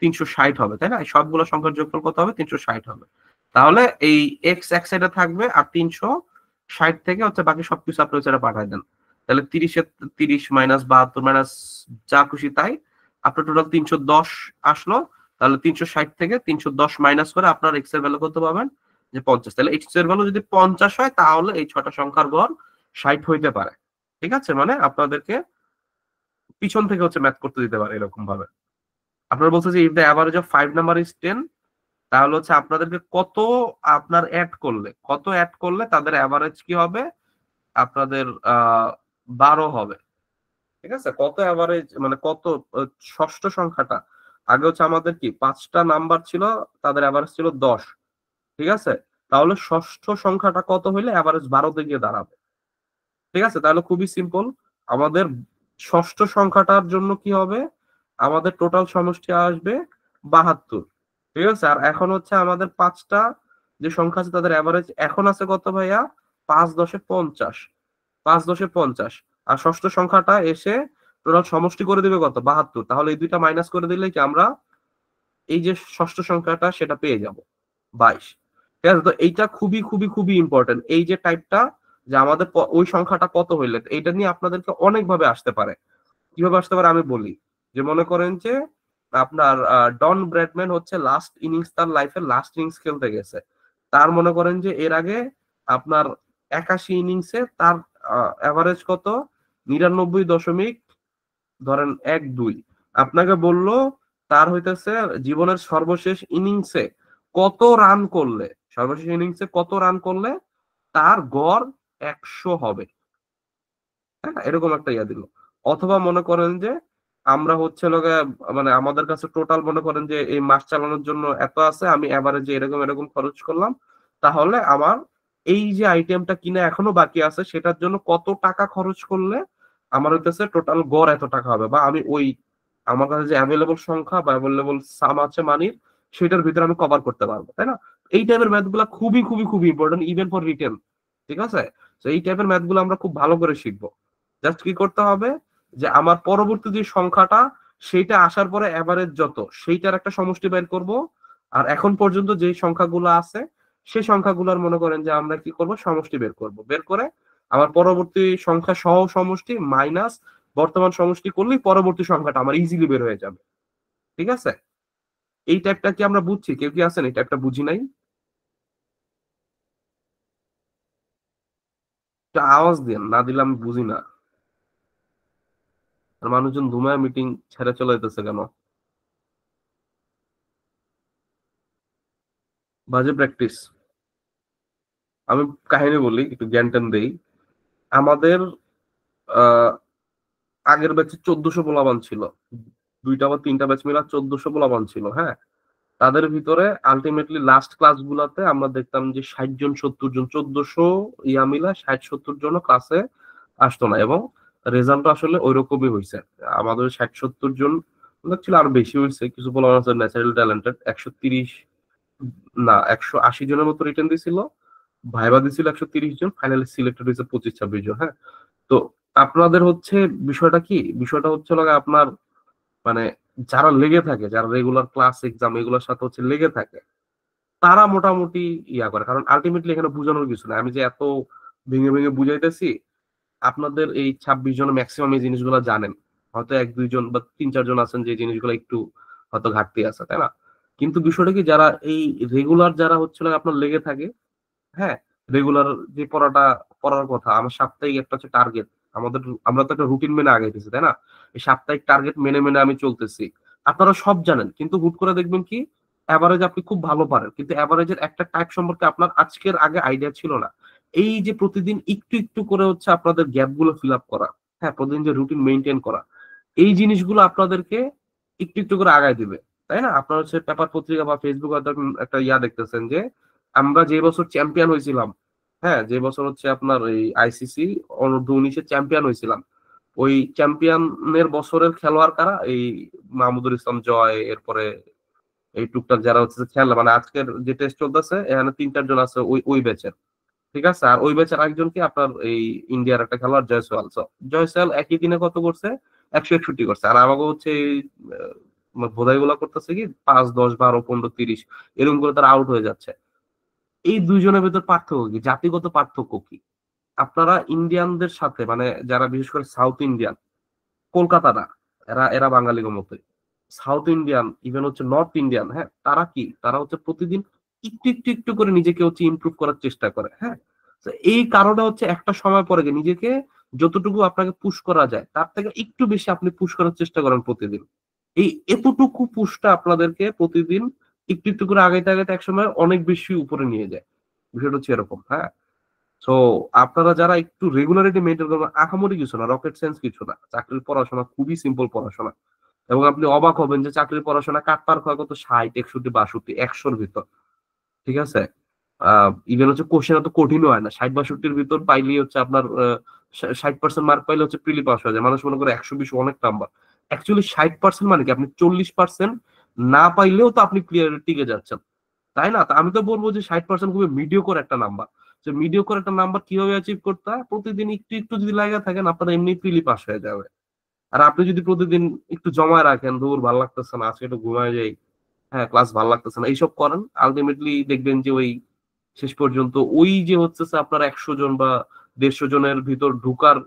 360 হবে, তাই না? এই সবগুলা সংখ্যার যোগফল কত হবে? 360 হবে। তাহলে এই এক্স এক সাইডে থাকবে, আর 360 থেকে হচ্ছে বাকি সবকিছু আপনি হচ্ছে পাঠায় দেন। তাহলে 30 মাইনাস 72 মাইনাস যা খুশি তাই, আপনার টোটাল 310 আসলো। তাহলে 360 থেকে 310 মাইনাস করে আপনার এক্স এর ভ্যালু কত পাবেন? যে 50। তাহলে এক্স এর ভ্যালু যদি 50 হয়, তাহলে এই 6টা সংখ্যার গড় 60 হইতে পারে। ঠিক আছে? মানে আপনাদেরকে পিছন থেকে হচ্ছে ম্যাথ করতে দিতে পারে এরকম ভাবে। আপনারা বলছে যে if the average of 5 number is 10, তাহলে হচ্ছে আপনাদেরকে কত আপনার অ্যাড করলে, কত অ্যাড করলে তাদের অ্যাভারেজ কি হবে? আপনাদের 12 হবে। ঠিক আছে? কত অ্যাভারেজ মানে কত ষষ্ঠ সংখ্যাটা, আগে হচ্ছে আমাদের কি 5টা নাম্বার ছিল, তাদের অ্যাভারেজ ছিল 10। ঠিক আছে? তাহলে ষষ্ঠ সংখ্যাটা কত হইলে অ্যাভারেজ 12তে গিয়ে দাঁড়াবে? ঠিক আছে? তাহলে খুবই সিম্পল, আমাদের ষষ্ঠ সংখ্যাটার জন্য কি হবে? আমাদের টোটাল সমষ্টি আসবে 72। ঠিক আছে? আর এখন হচ্ছে আমাদের 5টা যে সংখ্যা আছে তাদের এভারেজ এখন আছে কত ভাইয়া? 5×10=50। 5×10=50। আর ষষ্ঠ সংখ্যাটা এসে টোটাল সমষ্টি করে দিবে কত? 72। তাহলে এই দুইটা মাইনাস করে দিলে কি আমরা এই যে ষষ্ঠ সংখ্যাটা সেটা পেয়ে যাব, 22। ঠিক আছে? তো এইটা খুবই খুবই খুবই ইম্পর্টেন্ট, এই যে টাইপটা, যে আমাদের ওই সংখ্যাটা কত হইলে, এইটা নিয়ে আপনাদেরকে অনেক ভাবে আসতে পারে। কিভাবে আসতে পারে আমি বলি। যে মনে করেন যে আপনার ডন ব্র্যাডম্যান হচ্ছে লাস্ট ইনিংস, তার লাইফের লাস্ট ইনিংস খেলতে গেছে। তার মনে করেন যে এর আগে আপনার 81 ইনিংসে তার এভারেজ কত? 99 দশমিক ধরেন 1-2। আপনাকে বললো তার হইতেছে জীবনের সর্বশেষ ইনিংসে কত রান করলে, সর্বশেষ ইনিংসে কত রান করলে তার গড় 100 হবে। হ্যাঁ, এরকম একটা ইয়া দিল। অথবা মনে করেন যে আমরা হচ্ছে লগে, মানে আমাদের কাছে টোটাল মনে করেন যে এই মাস চালানোর জন্য এত আছে, আমি এভারেজে এরকম এরকম খরচ করলাম, তাহলে আমার এই যে আইটেমটা কিনে এখনো বাকি আছে সেটার জন্য কত টাকা খরচ করলে আমার হইতেছে টোটাল গড় এত টাকা হবে, বা আমি ওই আমার কাছে যে অ্যাভেলেবল সংখ্যা বা অ্যাভেলেবল সাম আছে মানির, সেটার ভিতরে আমি কভার করতে পারবো, তাই না? এই টাইপের ম্যাথ গুলা খুবই খুবই খুবই ইম্পর্টেন্ট ইভেন ফর রিটেল। ঠিক আছে? তো এই টাইপের ম্যাথ গুলো আমরা খুব ভালো করে শিখবো। জাস্ট কি করতে হবে, যে আমার পরবর্তী যে সংখ্যাটা সেইটা আসার পরে এভারেজ যত, সেইটার একটা সমষ্টি বের করব। আর এখন পর্যন্ত যে সংখ্যাগুলো আছে সেই সংখ্যাগুলোর মনে করেন যে আমরা কি করব, সমষ্টি বের করব, বের করে আমার পরবর্তী সংখ্যা সহ সমষ্টি মাইনাস বর্তমান সমষ্টি করলেই পরবর্তী সংখ্যাটা আমার ইজিলি বের হয়ে যাবে। ঠিক আছে? এই টাইপটা কি আমরা বুঝছি? কেউ কি আছেন এই টাইপটা বুঝি নাই? একটা আওয়াজ দেন, না দিলে আমি বুঝি না। আর মানুষজন ধুমায় মিটিং ছেড়ে চলে যেতেছে কেন? বাজে প্র্যাকটিস। আমি কাহিনী বলি, একটু জ্ঞান ট্যান দেই। আমাদের আহ আগের ব্যাচে 1400 পোলাপান ছিল, দুইটা বা তিনটা ব্যাচ মিলা 1400 পোলাপান ছিল, হ্যাঁ। তাদের ভিতরে আলটিমেটলি লাস্ট ক্লাস গুলাতে আমরা দেখতাম যে 60 জন 70 জন, 1400 ইয়া মিলা 60 70 জন ক্লাসে আসতো না, এবং রেজাল্ট আসলে ওই রকমই হয়েছে। আমাদের 60 70 জন ছিল, আরো বেশি হয়েছে, কিছু পোলাপান আছে ন্যাচারাল ট্যালেন্টেড, 130 না 180 জনের মতো রিটেন দিছিল, ভাইবা দিছিল 130 জন, ফাইনালি সিলেক্টেড হয়েছে 25 26 জন, হ্যাঁ। তো আপনাদের হচ্ছে বিষয়টা কি, বিষয়টা হচ্ছে লাগে আপনার, মানে যারা লেগে থাকে, যারা রেগুলার ক্লাস এক্সাম এগুলোর সাথে হচ্ছে লেগে থাকে, তারা মোটামুটি ইয়া করে। কারণ আলটিমেটলি এখানে বোঝানোর কিছু না, আমি যে এত ভেঙে ভেঙে বুঝাইতেছি, আপনাদের এই 26 জন ম্যাক্সিমাম এই জিনিসগুলো জানেন। হয়তো এক দুইজন বা তিন চারজন আছেন যে জিনিসগুলো একটু হয়তো ঘাটতি আছে, তাই না? কিন্তু বিষয়টা কি, যারা এই রেগুলার যারা হচ্ছে আপনার লেগে থাকে, হ্যাঁ, রেগুলার যে পড়াটা পড়ার কথা, আমার সাপ্তাহিক একটা হচ্ছে টার্গেট, আমাদের আমরা তো একটা রুটিন মেনে আগাইতেছি, তাই না? এই সাপ্তাহিক টার্গেট মেনে মেনে আমি চলতেছি। আপনারা সব জানেন, কিন্তু হুট করে দেখবেন কি, এভারেজ আপনি খুব ভালো পারেন, কিন্তু এভারেজের একটা টাইপ সম্পর্কে আপনার আজকের আগে আইডিয়া ছিল না। এই যে প্রতিদিন একটু একটু করে হচ্ছে আপনাদের গ্যাপ গুলো ফিল আপ করা, হ্যাঁ, প্রতিদিন যে রুটিন মেনটেন করা, এই জিনিসগুলো আপনাদেরকে একটু একটু করে আগায় দিবে, তাই না? আপনার হচ্ছে পেপার পত্রিকা বা ফেসবুক হয়তো একটা ইয়া দেখতেছেন যে আমরা যে বছর চ্যাম্পিয়ন হয়েছিলাম, হ্যাঁ, যে বছর হচ্ছে আপনার এই আইসিসি অনূর্ধ্ব 19-এ চ্যাম্পিয়ন হয়েছিলাম, ওই চ্যাম্পিয়নের বছরের খেলোয়াড় কারা? এই মাহমুদুল ইসলাম জয়, এরপরে এই টুকটাক যারা হচ্ছে খেলা, মানে আজকের যে টেস্ট চলতেছে এখানে তিন চারজন আছে ওই ওই ব্যাচের। ঠিক আছে? আর ওই ব্যাচের আরেকজন কি আপনার এই ইন্ডিয়ার একটা খেলোয়াড় জয়সওয়াল। জয়সওয়াল একই দিনে কত করছে? 161 করছে। আর আমাকে হচ্ছে এই বোধাই গুলা করতেছে কি 5 10 12 15 30 এরকম করে তারা আউট হয়ে যাচ্ছে। এই দুইজনের ভেতর পার্থক্য কি, জাতিগত পার্থক্য কি? আপনারা ইন্ডিয়ানদের সাথে, মানে যারা বিশেষ করে সাউথ ইন্ডিয়ান, কলকাতা না, এরা এরা বাঙালির মতোই, সাউথ ইন্ডিয়ান ইভেন হচ্ছে নর্থ ইন্ডিয়ান, হ্যাঁ, তারা কি, তারা হচ্ছে প্রতিদিন একটু একটু একটু করে নিজেকে হচ্ছে ইমপ্রুভ করার চেষ্টা করে, হ্যাঁ। তো এই কারণে হচ্ছে একটা সময় পরে গিয়ে নিজেকে যতটুকু আপনাকে পুশ করা যায় তার থেকে একটু বেশি আপনি পুশ করার চেষ্টা করেন প্রতিদিন। এই এতটুকু পুশটা আপনাদেরকে প্রতিদিন একটু একটু করে আগাইতে আগাইতে একসময় অনেক বেশি উপরে নিয়ে যায়। বিষয়টা হচ্ছে এরকম, হ্যাঁ। সো আপনারা যারা একটু রেগুলারিটি মেনটেন করবেন, আহামরি কিছু না, রকেট সায়েন্স কিছু না, চাকরির পড়াশোনা খুবই সিম্পল পড়াশোনা। এবং আপনি অবাক হবেন যে চাকরির পড়াশোনা কাটপার হয় কত 60 61 62 100-র ভিতর। ঠিক আছে? ইভেন হচ্ছে কোশ্চেন এত কঠিনও হয় না, 60 62-র ভিতর পাইলেই হচ্ছে আপনার 60% মার্ক পাইলে হচ্ছে প্রিলি পাস হয়ে যায়। মানুষ মনে করে 120 অনেক নাম্বার। অ্যাকচুয়ালি 60% মানে কি, আপনি 40% না পাইলেও তো আপনি ক্লিয়ার টিকে যাচ্ছেন, তাই না? তা আমি তো বলবো যে 60% খুবই মিডিওকর একটা নাম্বার। যে মিডিওকর একটা নাম্বার কিভাবে অ্যাচিভ করতে হয়, প্রতিদিন একটু একটু যদি লাগা থাকেন আপনার এমনি প্রিলি পাস হয়ে যাবে। আর আপনি যদি প্রতিদিন একটু জমায় রাখেন, দূর ভালো লাগতেছে না, আজকে একটু ঘুমায় যাই, হ্যাঁ, ক্লাস ভালো লাগতেছে না, এইসব করেন, আলটিমেটলি দেখবেন যে ওই শেষ পর্যন্ত ওই যে হচ্ছে আপনার 100 জন বা 150 জনের ভিতর ঢুকার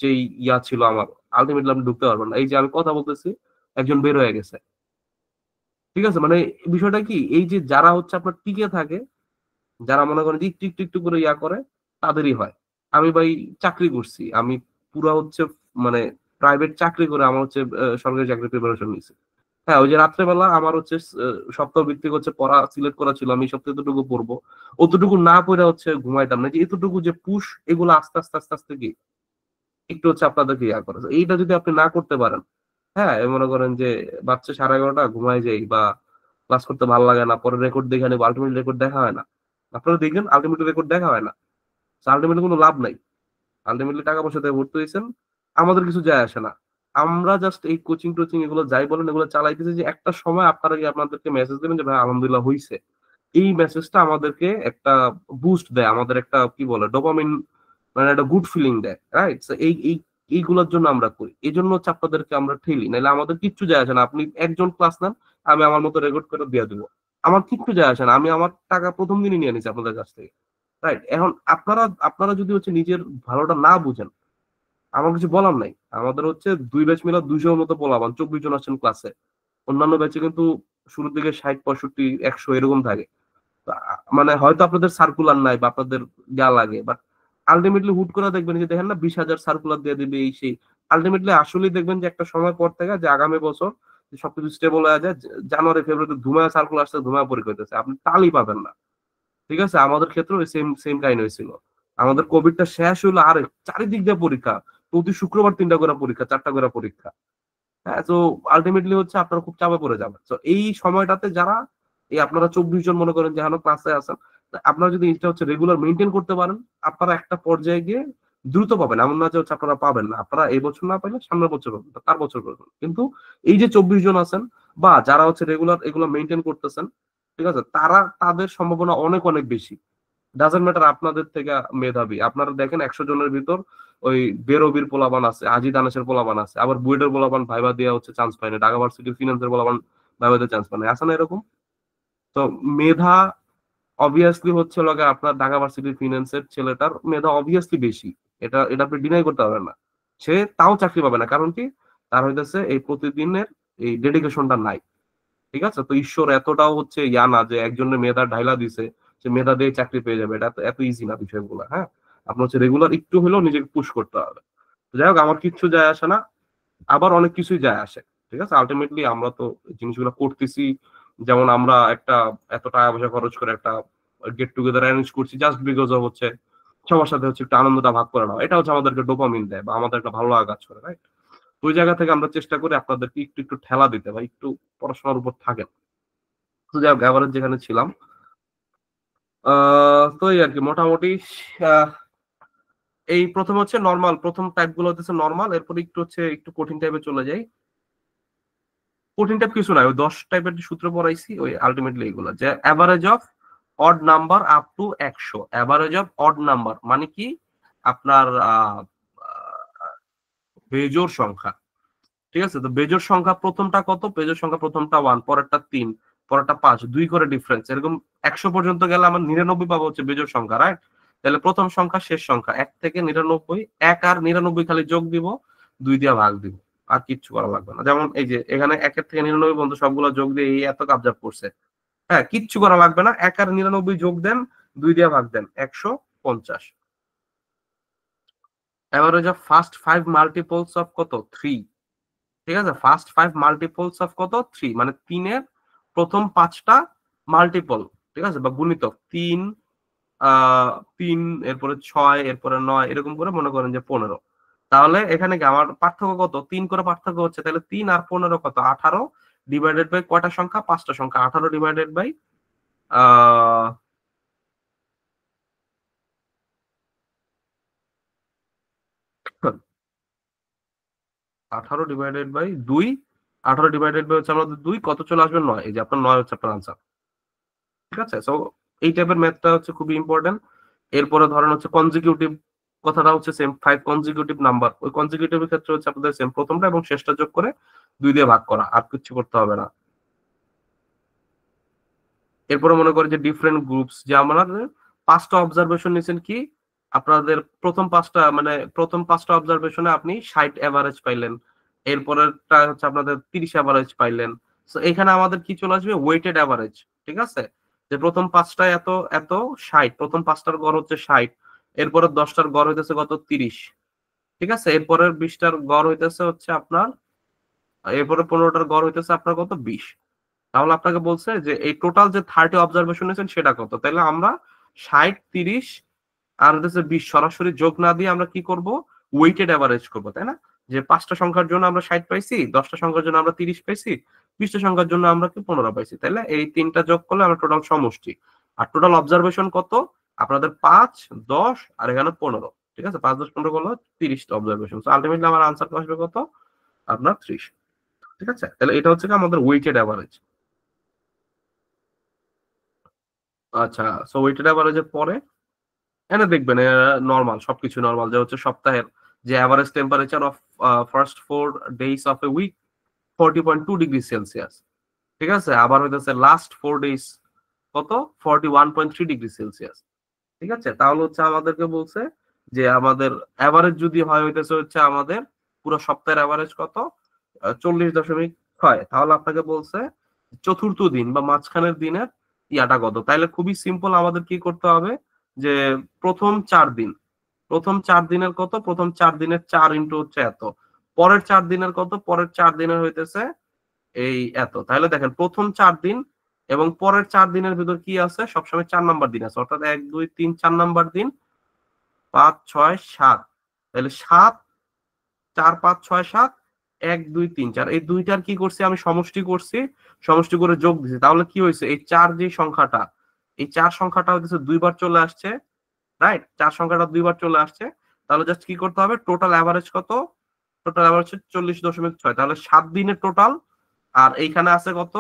যেই ইয়া ছিল আমার, আলটিমেটলি আপনি ঢুকতে পারবেন না। এই যে আমি কথা বলতেছি, একজন বের হয়ে গেছে। ঠিক আছে? মানে বিষয়টা কি, এই যে যারা হচ্ছে আপনার টিকে থাকে, যারা মনে করেন যে একটু একটু একটু করে ইয়া করে, তাদেরই হয়। আমি ভাই চাকরি করছি, আমি পুরা হচ্ছে মানে প্রাইভেট চাকরি করে আমার হচ্ছে সরকারি চাকরি প্রিপারেশন নিয়েছি। হ্যাঁ, ওই যে রাত্রেবেলা আমার হচ্ছে সপ্তাহ ভিত্তিক হচ্ছে পড়া সিলেক্ট করা ছিল, আমি সপ্তাহে এতটুকু পড়বো, অতটুকু না পড়ে হচ্ছে ঘুমাইতাম না। যে এতটুকু যে পুশ, এগুলো আস্তে আস্তে আস্তে আস্তে কি একটু হচ্ছে আপনাদেরকে ইয়া করে। এইটা যদি আপনি না করতে পারেন, হ্যাঁ, মনে করেন যে বাচ্চা 11:30 ঘুমায় যাই বা ক্লাস করতে ভালো লাগে না, পরে রেকর্ড দেখে নেবো, আলটিমেট রেকর্ড দেখা হয় না। আপনারা দেখবেন আলটিমেট রেকর্ড দেখা হয় না। আলটিমেটলি কোনো লাভ নাই। আলটিমেটলি টাকা পয়সা দিয়ে ভর্তি হয়েছেন, আমাদের কিছু যায় আসে না। আমরা জাস্ট এই কোচিং টোচিং এগুলো যাই বলেন এগুলো চালাইতেছি যে একটা সময় আপনারা গিয়ে আপনাদেরকে মেসেজ দেবেন যে ভাই আলহামদুলিল্লাহ হইছে। এই মেসেজটা আমাদেরকে একটা বুস্ট দেয়। আমাদের একটা কি বলে ডোপামিন, মানে একটা গুড ফিলিং দেয়। রাইট? সো এইগুলোর জন্য আমরা করি। এজন্য হচ্ছে আপনাদেরকে আমরা ঠেলি। নাইলে আমাদের কিচ্ছু যায় আসে না। আপনি একজন ক্লাস নেন, আমি আমার মতো রেকর্ড করে দিয়ে দিব। আমার কিচ্ছু যায় আসে না। আমি আমার টাকা ১ম দিনই নিয়ে নিছি আপনাদের কাছ থেকে। রাইট? এখন আপনারা আপনারা যদি হচ্ছে নিজের ভালোটা না বুঝেন, আমার কিছু বলার নাই। আমাদের হচ্ছে ২ ব্যাচ মিলে ২০০ এর মতো পোলাপান, ২৪ জন আছেন ক্লাসে। অন্যান্য ব্যাচে কিন্তু শুরুর দিকে ৬০, ৬৫, ১০০ এরকম থাকে। মানে হয়তো আপনাদের সার্কুলার নাই বা আপনাদের যা লাগে, বাট আলটিমেটলি হুট করে দেখবেন যে দেখেন না ২০,০০০ সার্কুলার দিয়ে দিবে এই সেই। আলটিমেটলি আসলেই দেখবেন যে একটা সময় পর থেকে যে আগামী বছর যে সবকিছু স্টেবল হয়ে যায়, জানুয়ারি ফেব্রুয়ারিতে ধুমায়া সার্কুলার আসছে, ধুমায়া পরীক্ষা হইতেছে, আপনি তালই পাবেন না। ঠিক আছে? আমাদের ক্ষেত্রেও সেম সেম কাহিনী হয়েছিল। আমাদের কোভিডটা শেষ হইলো আর চারিদিক দিয়ে পরীক্ষা, প্রতি শুক্রবার ৩টা করে পরীক্ষা, ৪টা করে পরীক্ষা। হ্যাঁ, তো আলটিমেটলি হচ্ছে আপনারা খুব চাপে পড়ে যাবেন। তো এই সময়টাতে যারা এই আপনারা ২৪ জন মনে করেন যে এখনো ক্লাসে আছেন, তো আপনারা যদি এটা হচ্ছে রেগুলার মেইনটেইন করতে পারেন, আপনারা একটা পর্যায়ে গিয়ে দ্রুত পাবেন। এমন না যে হচ্ছে আপনারা পাবেন না। আপনারা এই বছর না পাইলে সামনের বছর পাবেন, তার বছর পাবেন। কিন্তু এই যে ২৪ জন আছেন বা যারা হচ্ছে রেগুলার এগুলো মেইনটেইন করতেছেন, ঠিক আছে? তাদের সম্ভাবনা অনেক অনেক বেশি। ডাজন্ট ম্যাটার আপনাদের থেকে মেধাবী। আপনারা দেখেন ১০০ জনের ভিতর ওই বেরোবির পোলাপান আছে, আজি দানেশের পোলাপান আছে। আবার বুয়েটের পোলাপান ভাইবা দিয়ে হচ্ছে চান্স পায় না। ঢাকা ভার্সিটির ফিনান্সের পোলাপান ভাইবা দিয়ে চান্স পায় না। আছে না এরকম? তো মেধা অবভিয়াসলি হচ্ছে হলো গিয়ে আপনার ঢাকা ভার্সিটির ফিনান্সের ছেলেটার মেধা অবভিয়াসলি বেশি। এটা আপনি ডিনাই করতে পারবেন না। সে তাও চাকরি পাবে না। কারণ কি? তার হইতেছে এই প্রতিদিনের এই ডেডিকেশনটা নাই। ঠিক আছে? তো ঈশ্বর এতটাও হচ্ছে ইয়া না যে একজনের মেধা ঢাইলা দিছে, সে মেধা দিয়ে চাকরি পেয়ে যাবে। এটা তো এত ইজি না বিষয়গুলো, হ্যাঁ? আপনার হচ্ছে রেগুলার একটু হলেও নিজেকে পুশ করতে হবে। তো যাই হোক, আমার কিচ্ছু যায় আসে না। আবার অনেক কিছুই যায় আসে। ঠিক আছে? আল্টিমেটলি আমরা তো জিনিসগুলো করতেছি। যেমন আমরা একটা এত টাকা পয়সা খরচ করে একটা গেট টুগেদার অ্যারেঞ্জ করছি জাস্ট বিকজ অফ হচ্ছে সবার সাথে হচ্ছে একটু আনন্দটা ভাগ করে নেওয়া। এটা হচ্ছে আমাদেরকে ডোপামিন দেয় বা আমাদের একটা ভালো লাগা কাজ করে, রাইট? ওই জায়গা থেকে আমরা চেষ্টা করি আপনাদেরকে একটু একটু ঠেলা দিতে বা একটু পড়াশোনার উপর থাকেন। তো যাই হোক, এভারেজ যেখানে ছিলাম, তো এই আরকি মোটামুটি আহ এই ১ম হচ্ছে নরমাল, ১ম টাইপ গুলো হচ্ছে নরমাল, এরপর একটু হচ্ছে একটু কঠিন টাইপে চলে যাই। কঠিন টাইপ কিছু নাই, ওই ১০ টাইপের যে সূত্র পড়াইছি ওই আলটিমেটলি এগুলো যে average of odd number up to ১০০। Average of odd number মানে কি? আপনার বেজোড় সংখ্যা। ঠিক আছে? তো বেজোড় সংখ্যা প্রথমটা কত? বেজোড় সংখ্যা প্রথমটা 1, পরেরটা ৩, পরেরটা ৫, ২ করে ডিফারেন্স। এরকম ১০০ পর্যন্ত গেলে আমার ৯৯ পাবো হচ্ছে বেজোড় সংখ্যা, রাইট? তাহলে প্রথম সংখ্যা শেষ সংখ্যা ১ থেকে ৯৯, ১ আর ৯৯ খালি যোগ দিব, ২ দিয়ে ভাগ দিব। আর কিচ্ছু করা লাগবে না। যেমন এই যে এখানে ১ এর থেকে ৯৯ পর্যন্ত সবগুলো যোগ দিয়ে এই এত কাবজাব করছে। হ্যাঁ, কিচ্ছু করা লাগবে না। ১ আর ৯৯ যোগ দেন, ২ দিয়ে ভাগ দেন, ১৫০। Average of first ৫ multiples of কত? ৩। ঠিক আছে? ফার্স্ট ৫ মাল্টিপলস অফ কত? ৩, মানে ৩ এর প্রথম ৫টা মাল্টিপল। ঠিক আছে? বা গুণিতক ৩, আ ৩, এরপরে ৬, এরপরে ৯, এরকম করে মনে করেন যে ১৫। তাহলে এখানে কি আমার পার্থক্য কত? ৩ করে পার্থক্য হচ্ছে। তাহলে ৩ আর ১৫ কত? ১৮ ডিভাইডেড বাই কয়টা সংখ্যা? ৫টা সংখ্যা। ১৮ divided by uh ১৮ divided by ২, ১৮ divided by হচ্ছে আমাদের ২, কত চলে আসবে? ৯। এই যে আপনার ৯ হচ্ছে আপনার আনসার। ঠিক আছে? সো এই টাইপের ম্যাথটা হচ্ছে খুবই ইম্পোর্টেন্ট। এরপরে ধরেন হচ্ছে কনজিকিউটিভ, কথাটা হচ্ছে সেম ৫ কনজিকিউটিভ নাম্বার। ওই কনজিকিউটিভ এর ক্ষেত্রে হচ্ছে আপনাদের সেম প্রথমটা এবং শেষটা যোগ করে ২ দিয়ে ভাগ করা। আর কিচ্ছু করতে হবে না। এরপরে মনে করেন যে ডিফারেন্ট গ্রুপস, যে আমাদের ৫টা অবজারভেশন নিছেন কি? আপনাদের প্রথম ৫টা অবজারভেশনে আপনি ৬০ এভারেজ পাইলেন। এরপরেরটা হচ্ছে আপনাদের ৩০ এভারেজ পাইলেন। সো এখানে আমাদের কি চলে আসবে? Weighted average. ঠিক আছে? যে প্রথম ৫টায় এত এত ৬০, প্রথম ৫টার গড় হচ্ছে ৬০। এরপরের ১০টার গড় হইতেছে কত? ৩০। ঠিক আছে? এরপরের ২০টার গড় হইতেছে হচ্ছে আপনার, এরপরে ১৫টার গড় হইতেছে আপনার কত? ২০। তাহলে আপনাকে বলছে যে এই টোটাল যে 30 অবজারভেশন নিয়েছেন সেটা কত? তাহলে আমরা ৬০, ৩০ আর হচ্ছে ২০ সরাসরি যোগ না দিয়ে আমরা কি করব? ওয়েটেড অ্যাভারেজ করবো, তাই না? যে 5টা সংখ্যার জন্য আমরা 60 পাইছি, 10টা সংখ্যার জন্য আমরা 30 পাইছি, 20টা সংখ্যার জন্য আমরা কি 15 পাইছি, তাইলে এই তিনটা যোগ করলে আমরা টোটাল সমষ্টি। আর টোটাল অবজারভেশন কত আপনাদের? 5, 10 আর এখানে 15। ঠিক আছে, 5, 10, 15 করলো 30টা অবজারভেশন। সো আলটিমেটলি আমার আনসার আসবে কত? আপনার 30। ঠিক আছে, তাহলে এটা হচ্ছে কি আমাদের ওয়েটেড অ্যাভারেজ। আচ্ছা, সো ওয়েটেড অ্যাভারেজের পরে এখানে দেখবেন নরমাল, সবকিছু নরমাল, যে হচ্ছে সপ্তাহের যে average temperature of first 4 days of a week 40.2 degree Celsius. ঠিক আছে, আবার হইতেছে লাস্ট 4 ডেজ কত? 41.3 ডিগ্রি সেলসিয়াস। ঠিক আছে, তাহলে হচ্ছে আমাদেরকে বলছে যে আমাদের অ্যাভারেজ যদি হয় হইতেছে হচ্ছে আমাদের পুরো সপ্তাহের অ্যাভারেজ কত? 40.6। তাহলে আপনাকে বলছে চতুর্থ দিন বা মাঝখানের দিনের ইয়াটা কত। তাইলে খুবই সিম্পল, আমাদের কি করতে হবে যে প্রথম 4 দিন, প্রথম 4 দিনের কত? প্রথম 4 দিনের 4 ইন্টু হচ্ছে এত। পরের 4 দিনের কত? পরের 4 দিনের হইতেছে এই এত। তাহলে দেখেন প্রথম 4 দিন এবং পরের 4 দিনের ভিতর কি আছে? সবসময় 4 নাম্বার দিন আছে, অর্থাৎ 1, 2, 3, 4 নাম্বার দিন, 5, 6, 7। তাহলে 7, 4, 5, 6, 7, 1, 2, 3, 4, এই দুইটার কি করছি আমি? সমষ্টি করছি, সমষ্টি করে যোগ দিছি। তাহলে কি হয়েছে? এই 4 যে সংখ্যাটা, এই 4 সংখ্যাটা হচ্ছে 2বার চলে আসছে, রাইট? 4 সংখ্যাটা 2বার চলে আসছে। তাহলে জাস্ট কি করতে হবে? টোটাল অ্যাভারেজ কত? Total average 40.6। তাহলে 7 দিনের টোটাল, আর এইখানে আছে কত?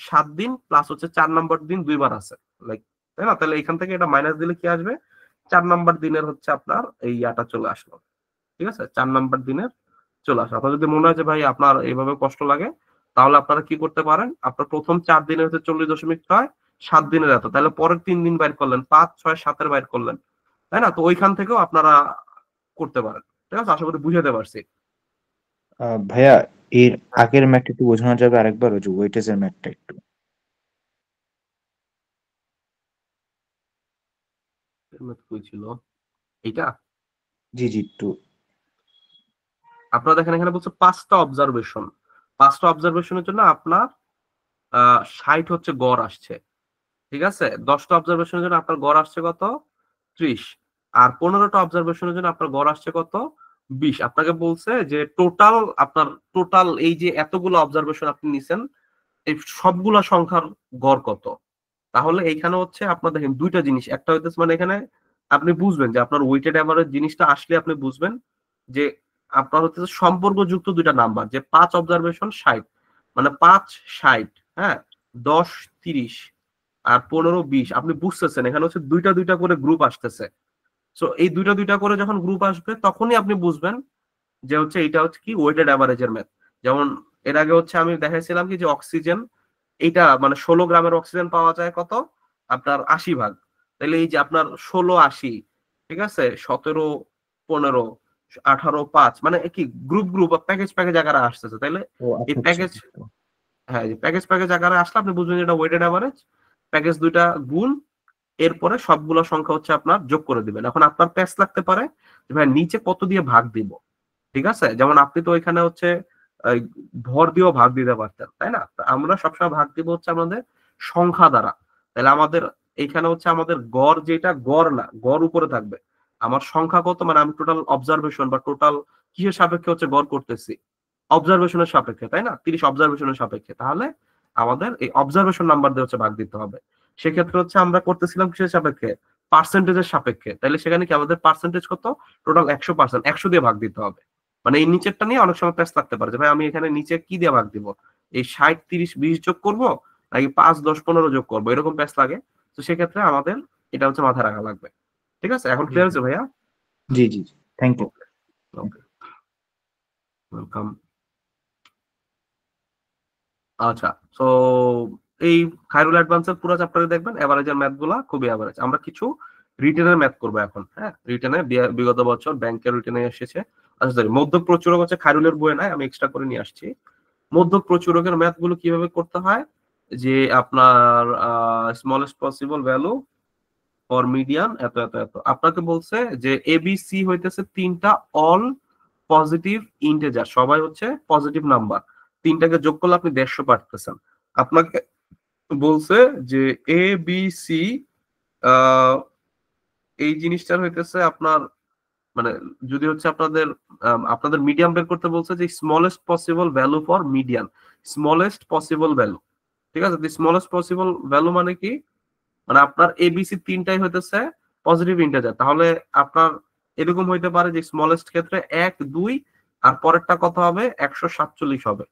7 দিন প্লাস হচ্ছে 4 নাম্বার দিন 2বার আছে, লাইক, তাই না? তাহলে এখান থেকে এটা মাইনাস দিলে কি আসবে? 4 নাম্বার দিনের হচ্ছে আপনার এই ইয়াটা চলে আসলো। ঠিক আছে, 4 নাম্বার দিনের চলে আসলো। আপনার যদি মনে হয় যে ভাই আপনার এইভাবে কষ্ট লাগে, তাহলে আপনারা কি করতে পারেন? আপনার প্রথম 4 দিনের হচ্ছে 40.6, 7 দিনের এত, তাহলে পরের 3 দিন বাইর করলেন, 5, 6, 7-এর বাইর করলেন, তাই না? তো ওইখান থেকেও আপনারা করতে পারেন। ঠিক আছে, আশা করি বুঝাতে পারছি। ভাইয়া, এর আগের ম্যাথটা একটু বোঝানো যাবে আরেকবার, ওই যে ওয়েটেজের ম্যাথটা একটু? কই ছিল এইটা? জি জি, একটু। আপনারা দেখেন এখানে বলছে 5টা অবজারভেশন, 5টা অবজারভেশনের জন্য আপনার 60 হচ্ছে গড় আসছে। ঠিক আছে, 10টা অবজারভেশনের জন্য আপনার গড় আসছে কত? 30। আর 15টা অবজারভেশনের জন্য আপনার গড় আসছে কত? 20। আপনাকে বলছে যে টোটাল, আপনার টোটাল এই যে এতগুলো অবজারভেশন আপনি নিছেন, এই সবগুলা সংখ্যার গড় কত। তাহলে এইখানে হচ্ছে আপনার দেখেন দুইটা জিনিস, একটা হইতেছে মানে এখানে আপনি বুঝবেন যে আপনার ওয়েটেড অ্যাভারেজ জিনিসটা আসলে আপনি বুঝবেন যে আপনার হচ্ছে সম্পর্কযুক্ত দুইটা নাম্বার, যে 5 অবজারভেশন 60, মানে 5, 60, হ্যাঁ, 10, 30 আর 15, 20। আপনি বুঝতেছেন এখানে হচ্ছে দুইটা দুইটা করে গ্রুপ আসতেছে। সো এই দুইটা দুইটা করে যখন গ্রুপ আসবে তখনই আপনি বুঝবেন যে হচ্ছে এটা হচ্ছে কি ওয়েটেড অ্যাভারেজের ম্যাথ। যেমন এর আগে হচ্ছে আমি দেখাইছিলাম কি যে অক্সিজেন, এইটা মানে 16 গ্রামের অক্সিজেন পাওয়া যায় কত? আপনার 80 ভাগ। তাহলে এই যে আপনার 16, 80, ঠিক আছে, 17, 15, 18, 5, মানে কি গ্রুপ গ্রুপ প্যাকেজ প্যাকেজ আকারে আসতেছে। তাইলে ও এই আচ্ছা আচ্ছা। প্যাকেজ, হ্যাঁ, প্যাকেজ প্যাকেজ আকারে আসলে আপনি বুঝবেন যে এটা ওয়েটেড অ্যাভারেজ। প্যাকেজ দুইটা গুণ, এরপরে সবগুলো সংখ্যা হচ্ছে আপনার যোগ করে দিবেন। এখন আপনার প্যাচ লাগতে পারে যে ভাই নিচে কত দিয়ে ভাগ দিব। ঠিক আছে, যেমন আপনি তো এখানে হচ্ছে এই ভর দিয়েও ভাগ দিতে পারতেন, তাই না? তো আমরা সবসময় ভাগ দিব হচ্ছে আমাদের সংখ্যা দ্বারা। তাহলে আমাদের এইখানে হচ্ছে আমাদের গড়, যেটা গড় না, গড় উপরে থাকবে। আমার সংখ্যা কত, মানে আমি টোটাল অবজারভেশন বা টোটাল কিসের সাপেক্ষে হচ্ছে গড় করতেছি? অবজারভেশনের সাপেক্ষে, তাই না? 30 অবজারভেশনের সাপেক্ষে। তাহলে আমাদের এই অবজারভেশন নাম্বার দিয়ে হচ্ছে ভাগ দিতে হবে। সেক্ষেত্রে হচ্ছে আমরা করতেছিলাম কিসের সাপেক্ষে? পার্সেন্টেজের সাপেক্ষে। তাহলে সেখানে কি আমাদের পার্সেন্টেজ কত? টোটাল 100%, 100 দিয়ে ভাগ দিতে হবে। মানে এই নিচেরটা নিয়ে অনেক সময় প্যাচ লাগতে পারে যে ভাই আমি এখানে নিচে কি দিয়ে ভাগ দিব, এই 60, 30, 20 যোগ করব নাকি 5, 10, 15 যোগ করবো, এরকম প্যাচ লাগে। তো সেক্ষেত্রে আমাদের এটা হচ্ছে মাথায় রাখা লাগবে। ঠিক আছে, এখন জি ক্লিয়ার জি হচ্ছে ভাইয়া? জি জি, thank you. Okay, okay, welcome. আচ্ছা, তো এই খায়রুল অ্যাডভান্সের পুরো চ্যাপ্টারে দেখবেন এভারেজের ম্যাথ গুলা খুবই এভারেজ। আমরা কিছু রিটেনের ম্যাথ করবো এখন। হ্যাঁ, রিটেনে বিগত বছর ব্যাংকের রিটেনে এসেছে। আচ্ছা সরি, মধ্যক প্রচুরক হচ্ছে খায়রুলের বইয়ে নাই, আমি এক্সট্রা করে নিয়ে আসছি। মধ্যক প্রচুরকের ম্যাথ গুলো কিভাবে করতে হয়, যে আপনার smallest possible value for median এত এত এত। আপনাকে বলছে যে এবিসি হইতেছে 3টা অল পজিটিভ ইন্টেজার, সবাই হচ্ছে পজিটিভ নাম্বার। 3টাকে যোগ করলে আপনি 150 পারতেছেন। আপনাকে বলছে যে এ বি সি এই জিনিসটার হইতেছে আপনার মানে যদি হচ্ছে আপনাদের মিডিয়াম বের করতে বলছে যে smallest possible value for median, smallest possible value. ঠিক আছে, স্মলেস্ট পসিবল ভ্যালু মানে কি, মানে আপনার এবিসি তিনটাই হইতেছে পজিটিভ ইন্টিজার, তাহলে আপনার এরকম হইতে পারে যে স্মলেস্ট ক্ষেত্রে 1 2 আর পরেরটা কত হবে 147 হবে,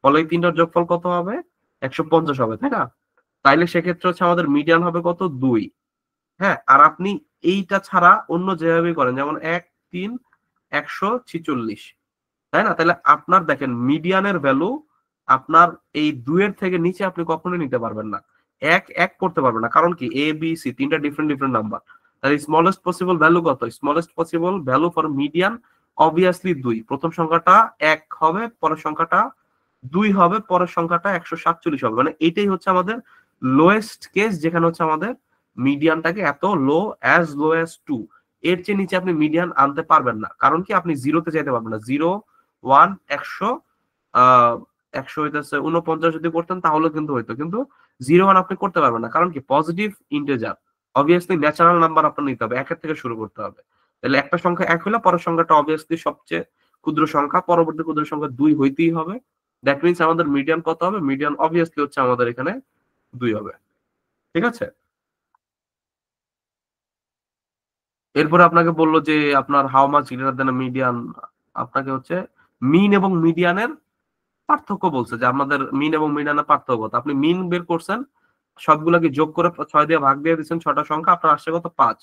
ফলে এই তিনটার যোগফল কত হবে 150 হবে, তাই না? তাইলে সেক্ষেত্রে হচ্ছে আমাদের মিডিয়ান হবে কত 2। হ্যাঁ, আর আপনি এইটা ছাড়া অন্য যেভাবে করেন, যেমন 1 3 146, তাই না? তাহলে আপনার দেখেন মিডিয়ানের ভ্যালু আপনার এই 2 এর থেকে নিচে আপনি কখনোই নিতে পারবেন না, 1 1 করতে পারবেন না, কারণ কি এ বি সি তিনটা ডিফারেন্ট ডিফারেন্ট নাম্বার। তাহলে স্মলেস্ট পসিবল ভ্যালু কত, smallest possible value for median obviously 2, প্রথম সংখ্যাটা 1 হবে, পরের সংখ্যাটা 2 হবে, পরের সংখ্যাটা 147 হবে, মানে এটাই হচ্ছে আমাদের লোয়েস্ট কেস, যেখানে হচ্ছে আমাদের মিডিয়ানটাকে এত লো অ্যাজ 2, এর চেয়ে নিচে আপনি মিডিয়ান আনতে পারবেন না, কারণ কি আপনি জিরোতে যেতে পারবেন না, 0 1 100 100 হইতেছে 49 যদি করতেন তাহলে কিন্তু হইতো, কিন্তু 0 1 আপনি করতে পারবেন না, কারণ কি positive integer obviously natural number আপনার নিতে হবে, একের থেকে শুরু করতে হবে। তাহলে একটা সংখ্যা 1 হলে পরের সংখ্যাটা অবভিয়াসলি সবচেয়ে ক্ষুদ্র সংখ্যা, পরবর্তী ক্ষুদ্র সংখ্যা 2 হইতেই হবে। দ্যাট মিনস আমাদের মিডিয়ান কত হবে, মিডিয়ান অবভিয়াসলি হচ্ছে আমাদের এখানে 2 হবে। ঠিক আছে, এরপরে আপনাকে বললো যে আপনার how much greater than median, আপনাকে হচ্ছে মিন এবং মিডিয়ানের পার্থক্য বলছে, যে আমাদের মিন এবং মিডিয়ানের পার্থক্য কত। আপনি মিন বের করছেন, সবগুলোকে যোগ করে 6 দিয়ে ভাগ দিয়ে দিচ্ছেন, 6টা সংখ্যা, আপনার আসছে কত 5।